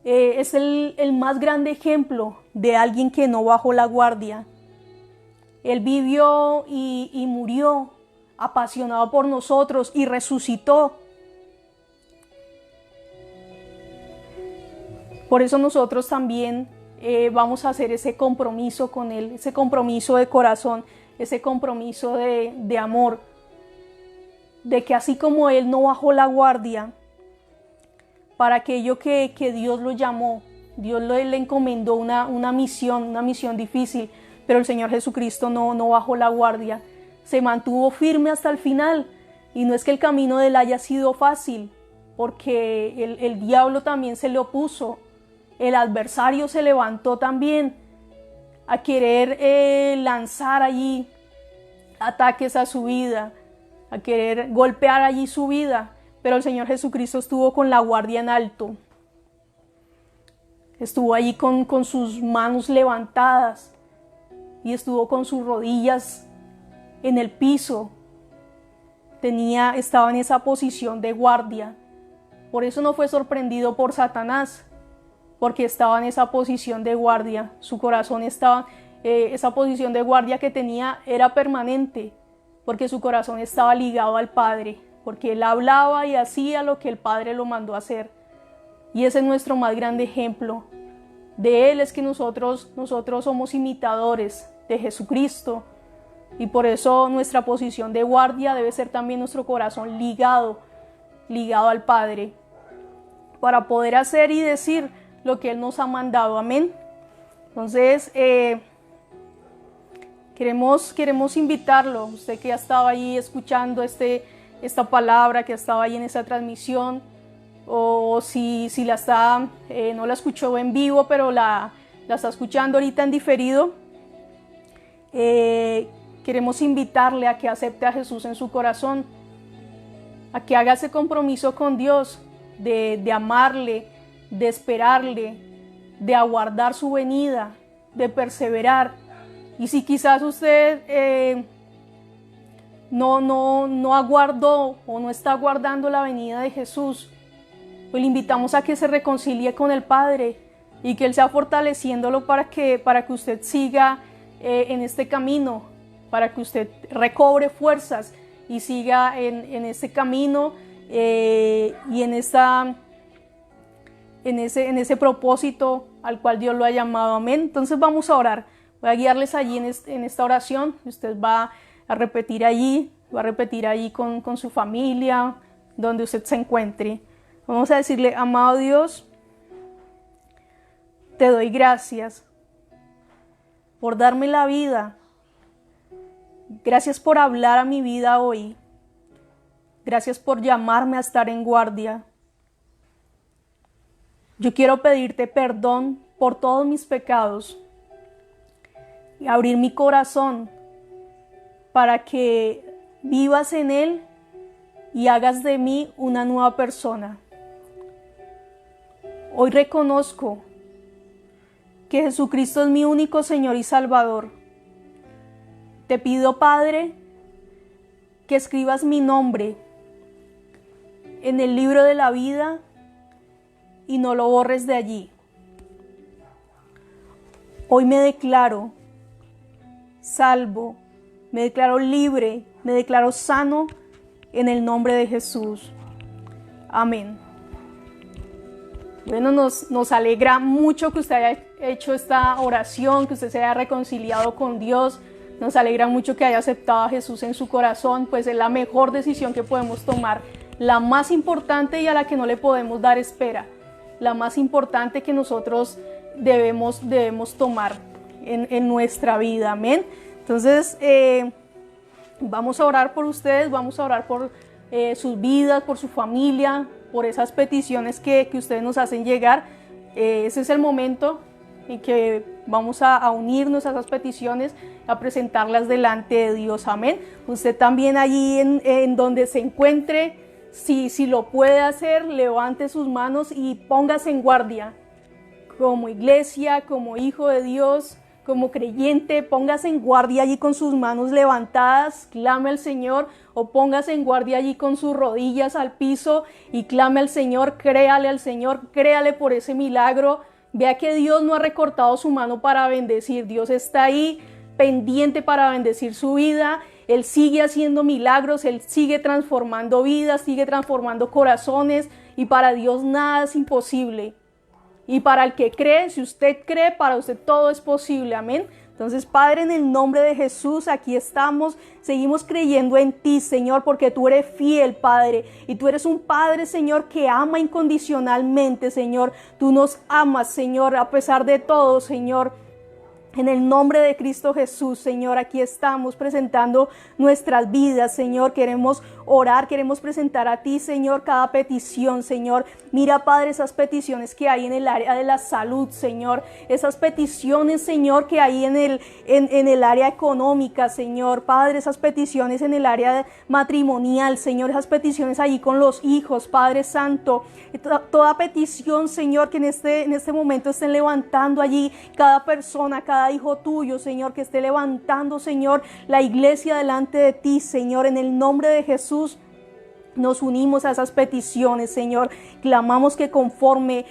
es el más grande ejemplo de alguien que no bajó la guardia. Él vivió y murió apasionado por nosotros y resucitó. Por eso nosotros también vamos a hacer ese compromiso con Él, ese compromiso de corazón, ese compromiso de amor, de que así como Él no bajó la guardia para aquello que Dios lo llamó, Dios le encomendó una misión difícil, pero el Señor Jesucristo no bajó la guardia, se mantuvo firme hasta el final. Y no es que el camino de Él haya sido fácil, porque el diablo también se le opuso, el adversario se levantó también a querer lanzar allí ataques a su vida, a querer golpear allí su vida, pero el Señor Jesucristo estuvo con la guardia en alto, estuvo allí con sus manos levantadas y estuvo con sus rodillas en el piso, estaba en esa posición de guardia. Por eso no fue sorprendido por Satanás, porque estaba en esa posición de guardia. Su corazón estaba, esa posición de guardia que tenía era permanente, porque su corazón estaba ligado al Padre, porque Él hablaba y hacía lo que el Padre lo mandó a hacer. Y ese es nuestro más grande ejemplo. De Él es que nosotros somos imitadores de Jesucristo, y por eso nuestra posición de guardia debe ser también nuestro corazón ligado al Padre, para poder hacer y decir lo que Él nos ha mandado. Amén. Entonces queremos invitarlo, usted que ha estado ahí escuchando esta palabra, que estaba ahí en esa transmisión, o si no la escuchó en vivo, pero la está escuchando ahorita en diferido. Queremos invitarle a que acepte a Jesús en su corazón, a que haga ese compromiso con Dios de amarle, de esperarle, de aguardar su venida, de perseverar. Y si quizás usted no aguardó o no está aguardando la venida de Jesús, pues le invitamos a que se reconcilie con el Padre y que Él sea fortaleciéndolo para que usted siga en este camino, para que usted recobre fuerzas y siga en este camino y en ese propósito al cual Dios lo ha llamado. Amén. Entonces vamos a orar. Voy a guiarles allí en esta oración. Usted va a repetir allí con su familia, donde usted se encuentre. Vamos a decirle: amado Dios, te doy gracias por darme la vida. Gracias por hablar a mi vida hoy. Gracias por llamarme a estar en guardia. Yo quiero pedirte perdón por todos mis pecados y abrir mi corazón para que vivas en él y hagas de mí una nueva persona. Hoy reconozco que Jesucristo es mi único Señor y Salvador. Te pido, Padre, que escribas mi nombre en el libro de la vida y no lo borres de allí. Hoy me declaro salvo, me declaro libre, me declaro sano en el nombre de Jesús. Amén. Bueno, nos alegra mucho que usted haya hecho esta oración, que usted se haya reconciliado con Dios. Nos alegra mucho que haya aceptado a Jesús en su corazón, pues es la mejor decisión que podemos tomar, la más importante y a la que no le podemos dar espera, la más importante que nosotros debemos tomar en nuestra vida. Amén. Entonces vamos a orar por ustedes, vamos a orar por sus vidas, por su familia, por esas peticiones que ustedes nos hacen llegar. Ese es el momento y que vamos a unirnos a esas peticiones, a presentarlas delante de Dios. Amén. Usted también allí en donde se encuentre, si lo puede hacer, levante sus manos y póngase en guardia. Como iglesia, como hijo de Dios, como creyente, póngase en guardia allí con sus manos levantadas, clame al Señor, o póngase en guardia allí con sus rodillas al piso y clame al Señor, créale al Señor, créale por ese milagro. Vea que Dios no ha recortado su mano para bendecir, Dios está ahí pendiente para bendecir su vida. Él sigue haciendo milagros, Él sigue transformando vidas, sigue transformando corazones, y para Dios nada es imposible. Y para el que cree, si usted cree, para usted todo es posible. Amén. Entonces, Padre, en el nombre de Jesús, aquí estamos, seguimos creyendo en ti, Señor, porque tú eres fiel, Padre, y tú eres un Padre, Señor, que ama incondicionalmente, Señor. Tú nos amas, Señor, a pesar de todo, Señor. En el nombre de Cristo Jesús, Señor, aquí estamos presentando nuestras vidas, Señor. Queremos orar, queremos presentar a ti, Señor, cada petición, Señor. Mira, Padre, esas peticiones que hay en el área de la salud, Señor. Esas peticiones, Señor, que hay en el área económica, Señor. Padre, esas peticiones en el área matrimonial, Señor. Esas peticiones allí con los hijos, Padre Santo. Toda petición, Señor, que en este momento estén levantando allí cada persona, cada hijo tuyo, Señor, que esté levantando, Señor, la iglesia delante de ti, Señor, en el nombre de Jesús. Nos unimos a esas peticiones, Señor. Clamamos que conforme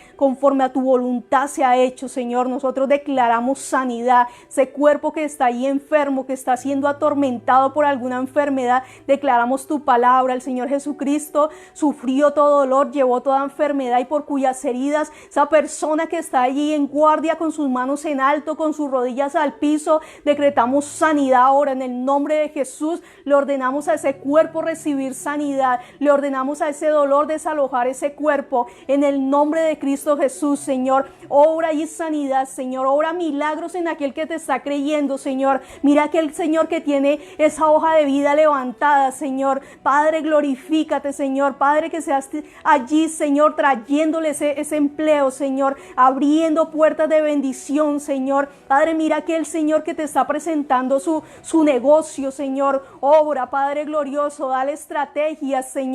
a tu voluntad sea hecho, Señor. Nosotros declaramos sanidad. Ese cuerpo que está ahí enfermo, que está siendo atormentado por alguna enfermedad, declaramos tu palabra. El Señor Jesucristo sufrió todo dolor, llevó toda enfermedad, y por cuyas heridas, esa persona que está allí en guardia con sus manos en alto, con sus rodillas al piso, decretamos sanidad ahora en el nombre de Jesús. Le ordenamos a ese cuerpo recibir sanidad. Le ordenamos a ese dolor desalojar ese cuerpo en el nombre de Cristo Jesús, Señor. Obra y sanidad, Señor. Obra milagros en aquel que te está creyendo, Señor. Mira aquel Señor que tiene esa hoja de vida levantada, Señor. Padre, glorifícate, Señor. Padre, que seas allí, Señor, trayéndole ese empleo, Señor. Abriendo puertas de bendición, Señor. Padre, mira aquel Señor que te está presentando su negocio, Señor. Obra, Padre glorioso. Dale estrategias, Señor.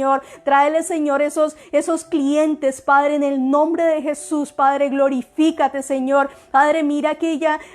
Tráele, Señor, esos clientes, Padre, en el nombre de Jesús. Padre, glorifícate, Señor. Padre, mira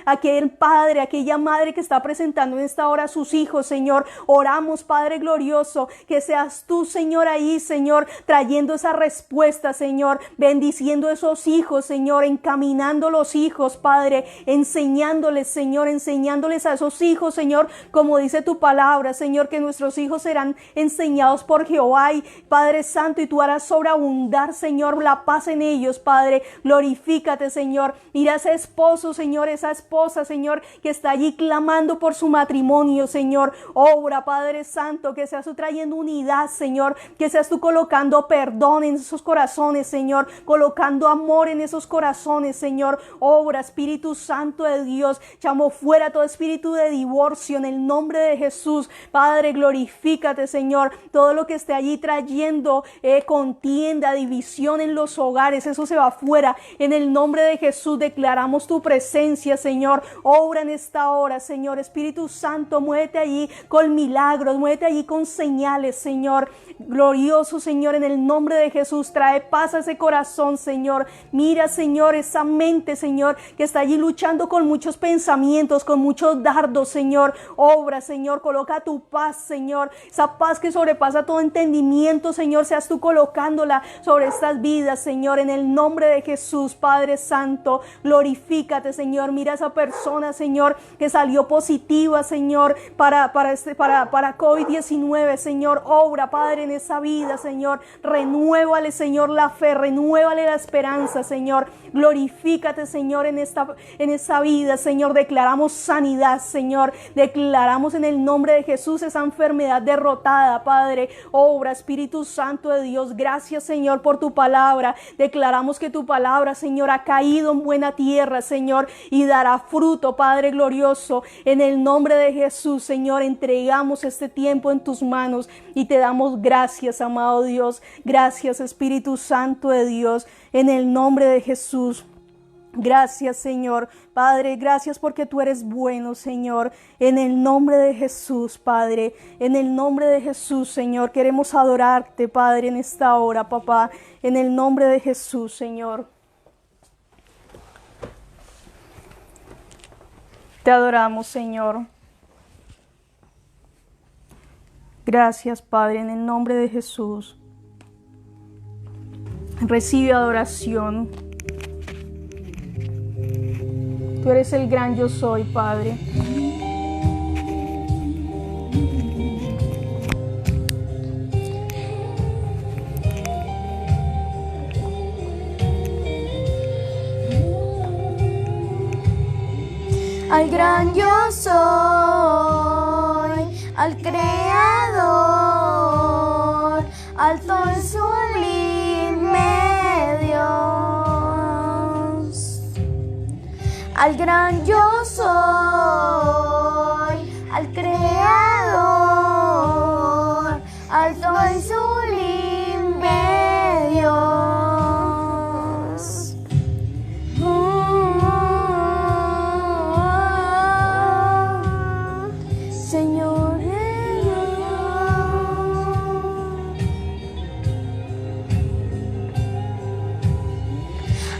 aquel padre, aquella madre que está presentando en esta hora a sus hijos, Señor. Oramos, Padre glorioso, que seas tú, Señor, ahí, Señor, trayendo esa respuesta, Señor, bendiciendo esos hijos, Señor, encaminando los hijos, Padre, enseñándoles, Señor, enseñándoles a esos hijos, Señor, como dice tu palabra, Señor, que nuestros hijos serán enseñados por Jehová. Padre Santo, y tú harás sobreabundar, Señor, la paz en ellos, Padre. Glorifícate, Señor. Mira a ese esposo, Señor, esa esposa, Señor, que está allí clamando por su matrimonio, Señor. Obra, Padre Santo, que seas tú trayendo unidad, Señor, que seas tú colocando perdón en esos corazones, Señor, colocando amor en esos corazones, Señor. Obra, Espíritu Santo de Dios. Llamo fuera todo espíritu de divorcio en el nombre de Jesús. Padre, glorifícate, Señor. Todo lo que esté allí trayendo contienda, división en los hogares, eso se va fuera. En el nombre de Jesús declaramos tu presencia, Señor. Obra en esta hora, Señor. Espíritu Santo, muévete allí con milagros, muévete allí con señales, Señor. Glorioso, Señor, en el nombre de Jesús, trae paz a ese corazón, Señor. Mira, Señor, esa mente, Señor, que está allí luchando con muchos pensamientos, con muchos dardos, Señor. Obra, Señor, coloca tu paz, Señor. Esa paz que sobrepasa todo entendimiento, Señor, seas tú colocándola sobre estas vidas, Señor, en el nombre de Jesús. Padre Santo, glorifícate, Señor. Mira a esa persona, Señor, que salió positiva, Señor, para COVID-19, Señor. Obra, Padre, en esa vida, Señor. Renuévale, Señor, la fe, renuévale la esperanza, Señor. Glorifícate, Señor, en esa vida, Señor. Declaramos sanidad, Señor. Declaramos en el nombre de Jesús esa enfermedad derrotada, Padre. Obra, Espíritu Santo de Dios. Gracias, Señor, por tu palabra. Declaramos que tu palabra, Señor, ha caído en buena tierra, Señor, y dará fruto, Padre glorioso. En el nombre de Jesús, Señor, entregamos este tiempo en tus manos y te damos gracias, amado Dios. Gracias, Espíritu Santo de Dios. En el nombre de Jesús. Gracias, Señor. Padre, gracias porque tú eres bueno, Señor. En el nombre de Jesús, Padre. En el nombre de Jesús, Señor. Queremos adorarte, Padre, en esta hora, papá. En el nombre de Jesús, Señor. Te adoramos, Señor. Gracias, Padre, en el nombre de Jesús. Recibe adoración. Tú eres el gran yo soy, Padre. Al gran yo soy, al Creador, alto y sublime Dios. Al gran yo soy, al Creador, alto y sublime Dios. Señor Dios.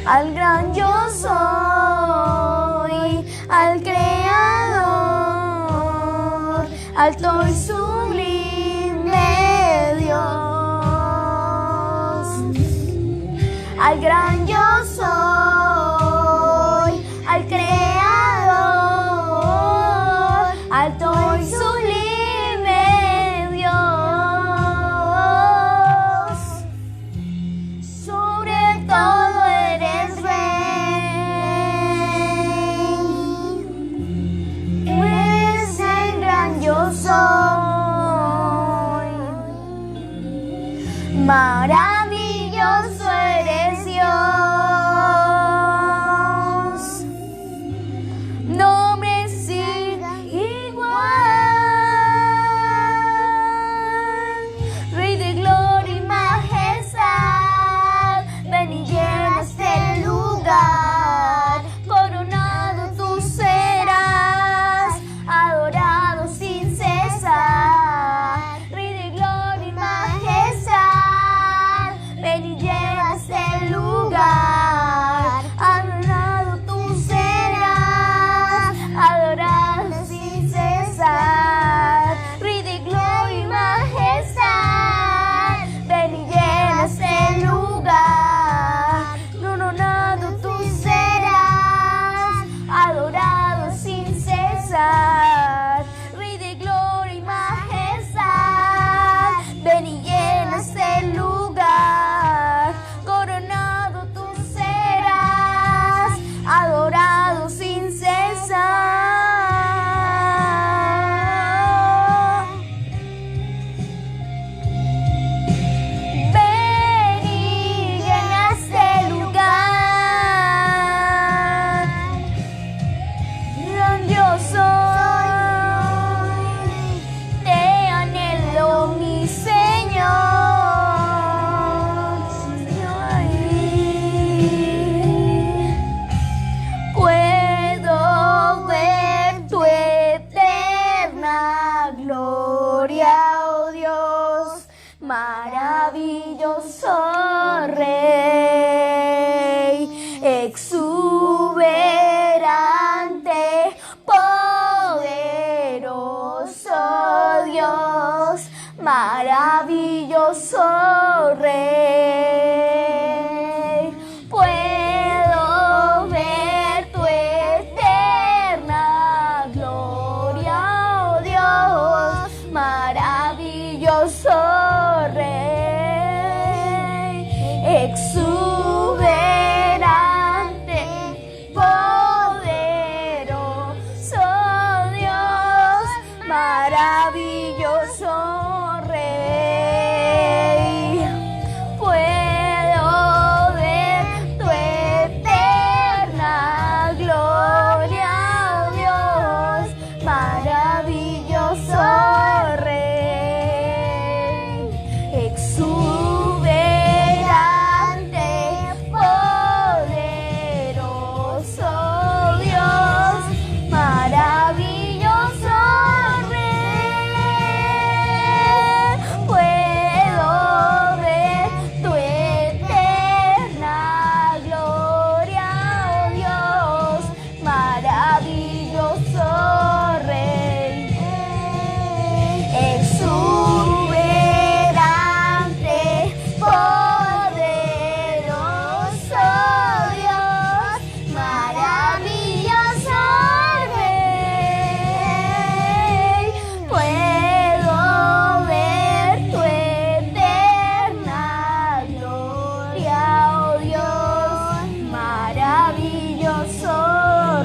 Al gran yo soy, al Creador, alto y sublime Dios. Al gran yo soy, al Creador, alto y sublime Dios. Sobre todo eres rey, eres el gran yo soy. Maravilloso eres Dios, nombre sin igual, Rey de gloria y majestad, ven y llena este lugar, coronado tú serás, adorado sin cesar, Rey de gloria y majestad, ven y llena este lugar, adorado tú serás, adorado sin cesar, Rey de gloria y majestad, ven y llena este lugar, coronado tú serás, adorado sin cesar, Rey de gloria y majestad, ven y llena este lugar, coronado tú serás, adorado sin cesar. Ven y llena este lugar, grandioso, te anhelo mi Señor. Puedo ver tu eterna gloria, oh Dios, maravilloso Rey, exuberante, poderoso Dios, maravilloso Rey. Puedo ver tu eterna gloria, oh Dios, maravilloso Rey, exuberante,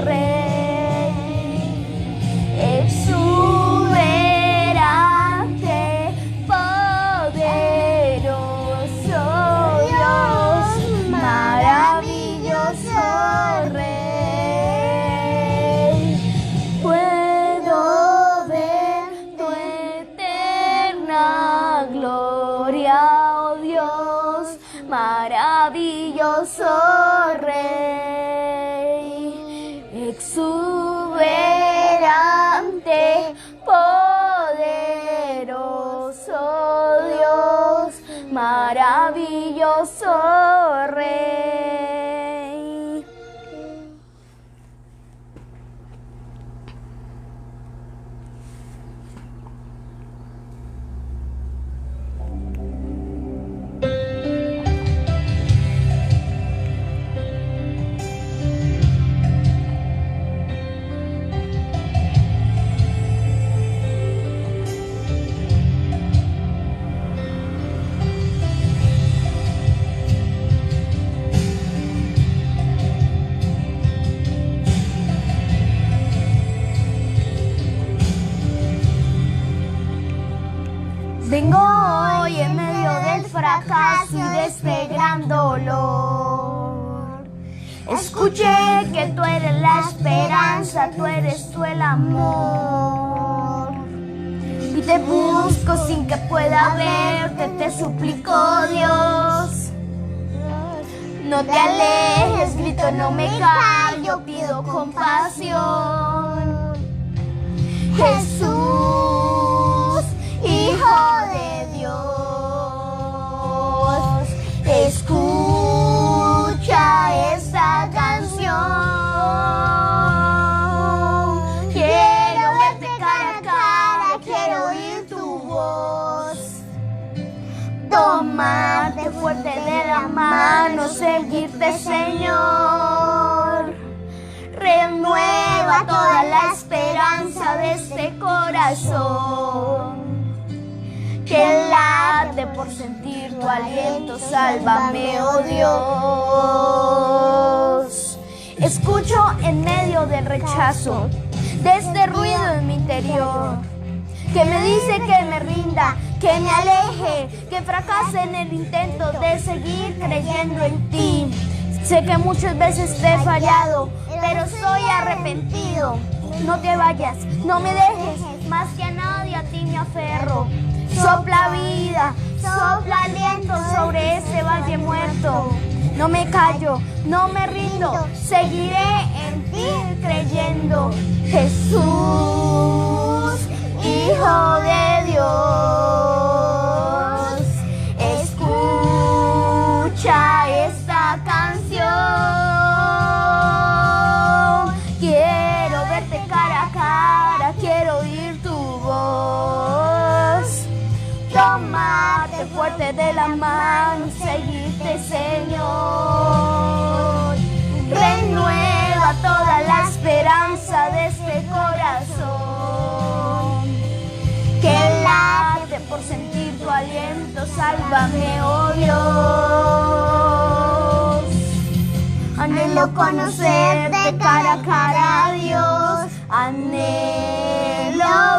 Rey, exuberante, poderoso Dios, maravilloso Rey. Puedo ver tu eterna gloria, oh Dios, maravilloso Rey, exuberante, poderoso Dios, maravilloso Rey. Vengo hoy en medio del fracaso y de este gran dolor. Escuché que tú eres la esperanza, tú eres tú el amor. Y te busco sin que pueda verte, te suplico, Dios. No te alejes, grito, no me callo, pido compasión. Jesús, Hijo de Dios, escucha esta canción. Quiero verte cara a cara, quiero oír tu voz. Tomarte fuerte de la mano, seguirte, Señor. Renueva toda la esperanza de este corazón que late por sentir tu aliento. Sálvame, oh Dios. Escucho en medio del rechazo, de este ruido en mi interior, que me dice que me rinda, que me aleje, que fracase en el intento de seguir creyendo en ti. Sé que muchas veces te he fallado, pero soy arrepentido. No te vayas, no me dejes, más que a nadie a ti me aferro. Sopla vida, sopla aliento sobre ese valle muerto. No me callo, no me rindo, seguiré en ti creyendo. Jesús, Hijo de Dios, escucha esta canción. Quiero verte cara a cara, quiero oír tu voz. Tomarte fuerte de la mano, seguirte, Señor. Renueva toda la esperanza de este corazón que late por sentir tu aliento. Sálvame, oh Dios. Anhelo conocerte cara a cara, Dios. Anhelo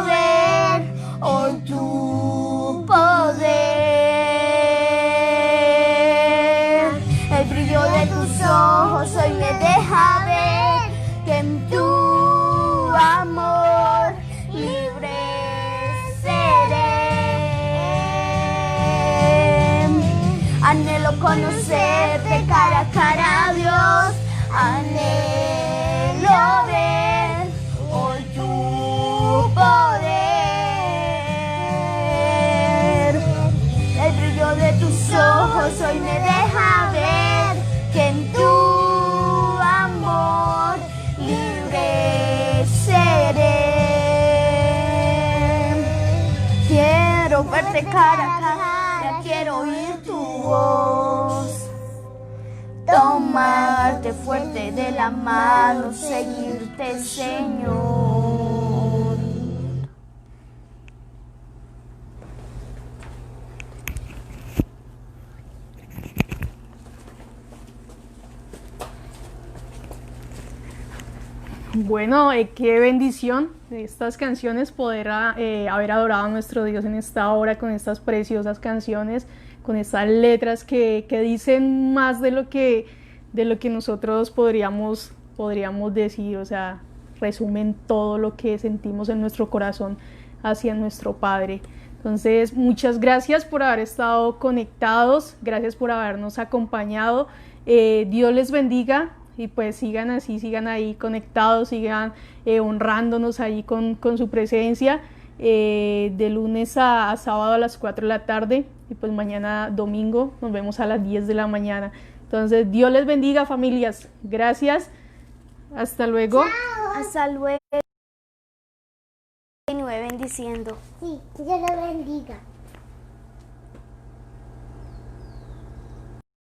ver hoy tu poder. El brillo de tus ojos hoy me deja ver que en tu amor libre seré. Anhelo conocerte cara a cara, Dios. Anhelo ver hoy tu poder. El brillo de tus ojos hoy me deja ver que en tu amor libre seré. Quiero verte cara a cara, quiero oír tu voz. Tomarte fuerte de la mano, seguirte, Señor. Bueno, qué bendición de estas canciones poder haber adorado a nuestro Dios en esta hora con estas preciosas canciones, con estas letras que dicen más de lo que nosotros podríamos decir, o sea, resumen todo lo que sentimos en nuestro corazón hacia nuestro Padre. Entonces, muchas gracias por haber estado conectados, gracias por habernos acompañado. Dios les bendiga. Y pues sigan así, sigan ahí conectados, sigan honrándonos ahí con su presencia, de lunes a sábado a las 4 de la tarde, y pues mañana domingo nos vemos a las 10 de la mañana. Entonces, Dios les bendiga, familias. Gracias. Hasta luego. Chao. Hasta luego. Continúe bendiciendo. Sí, Dios lo bendiga.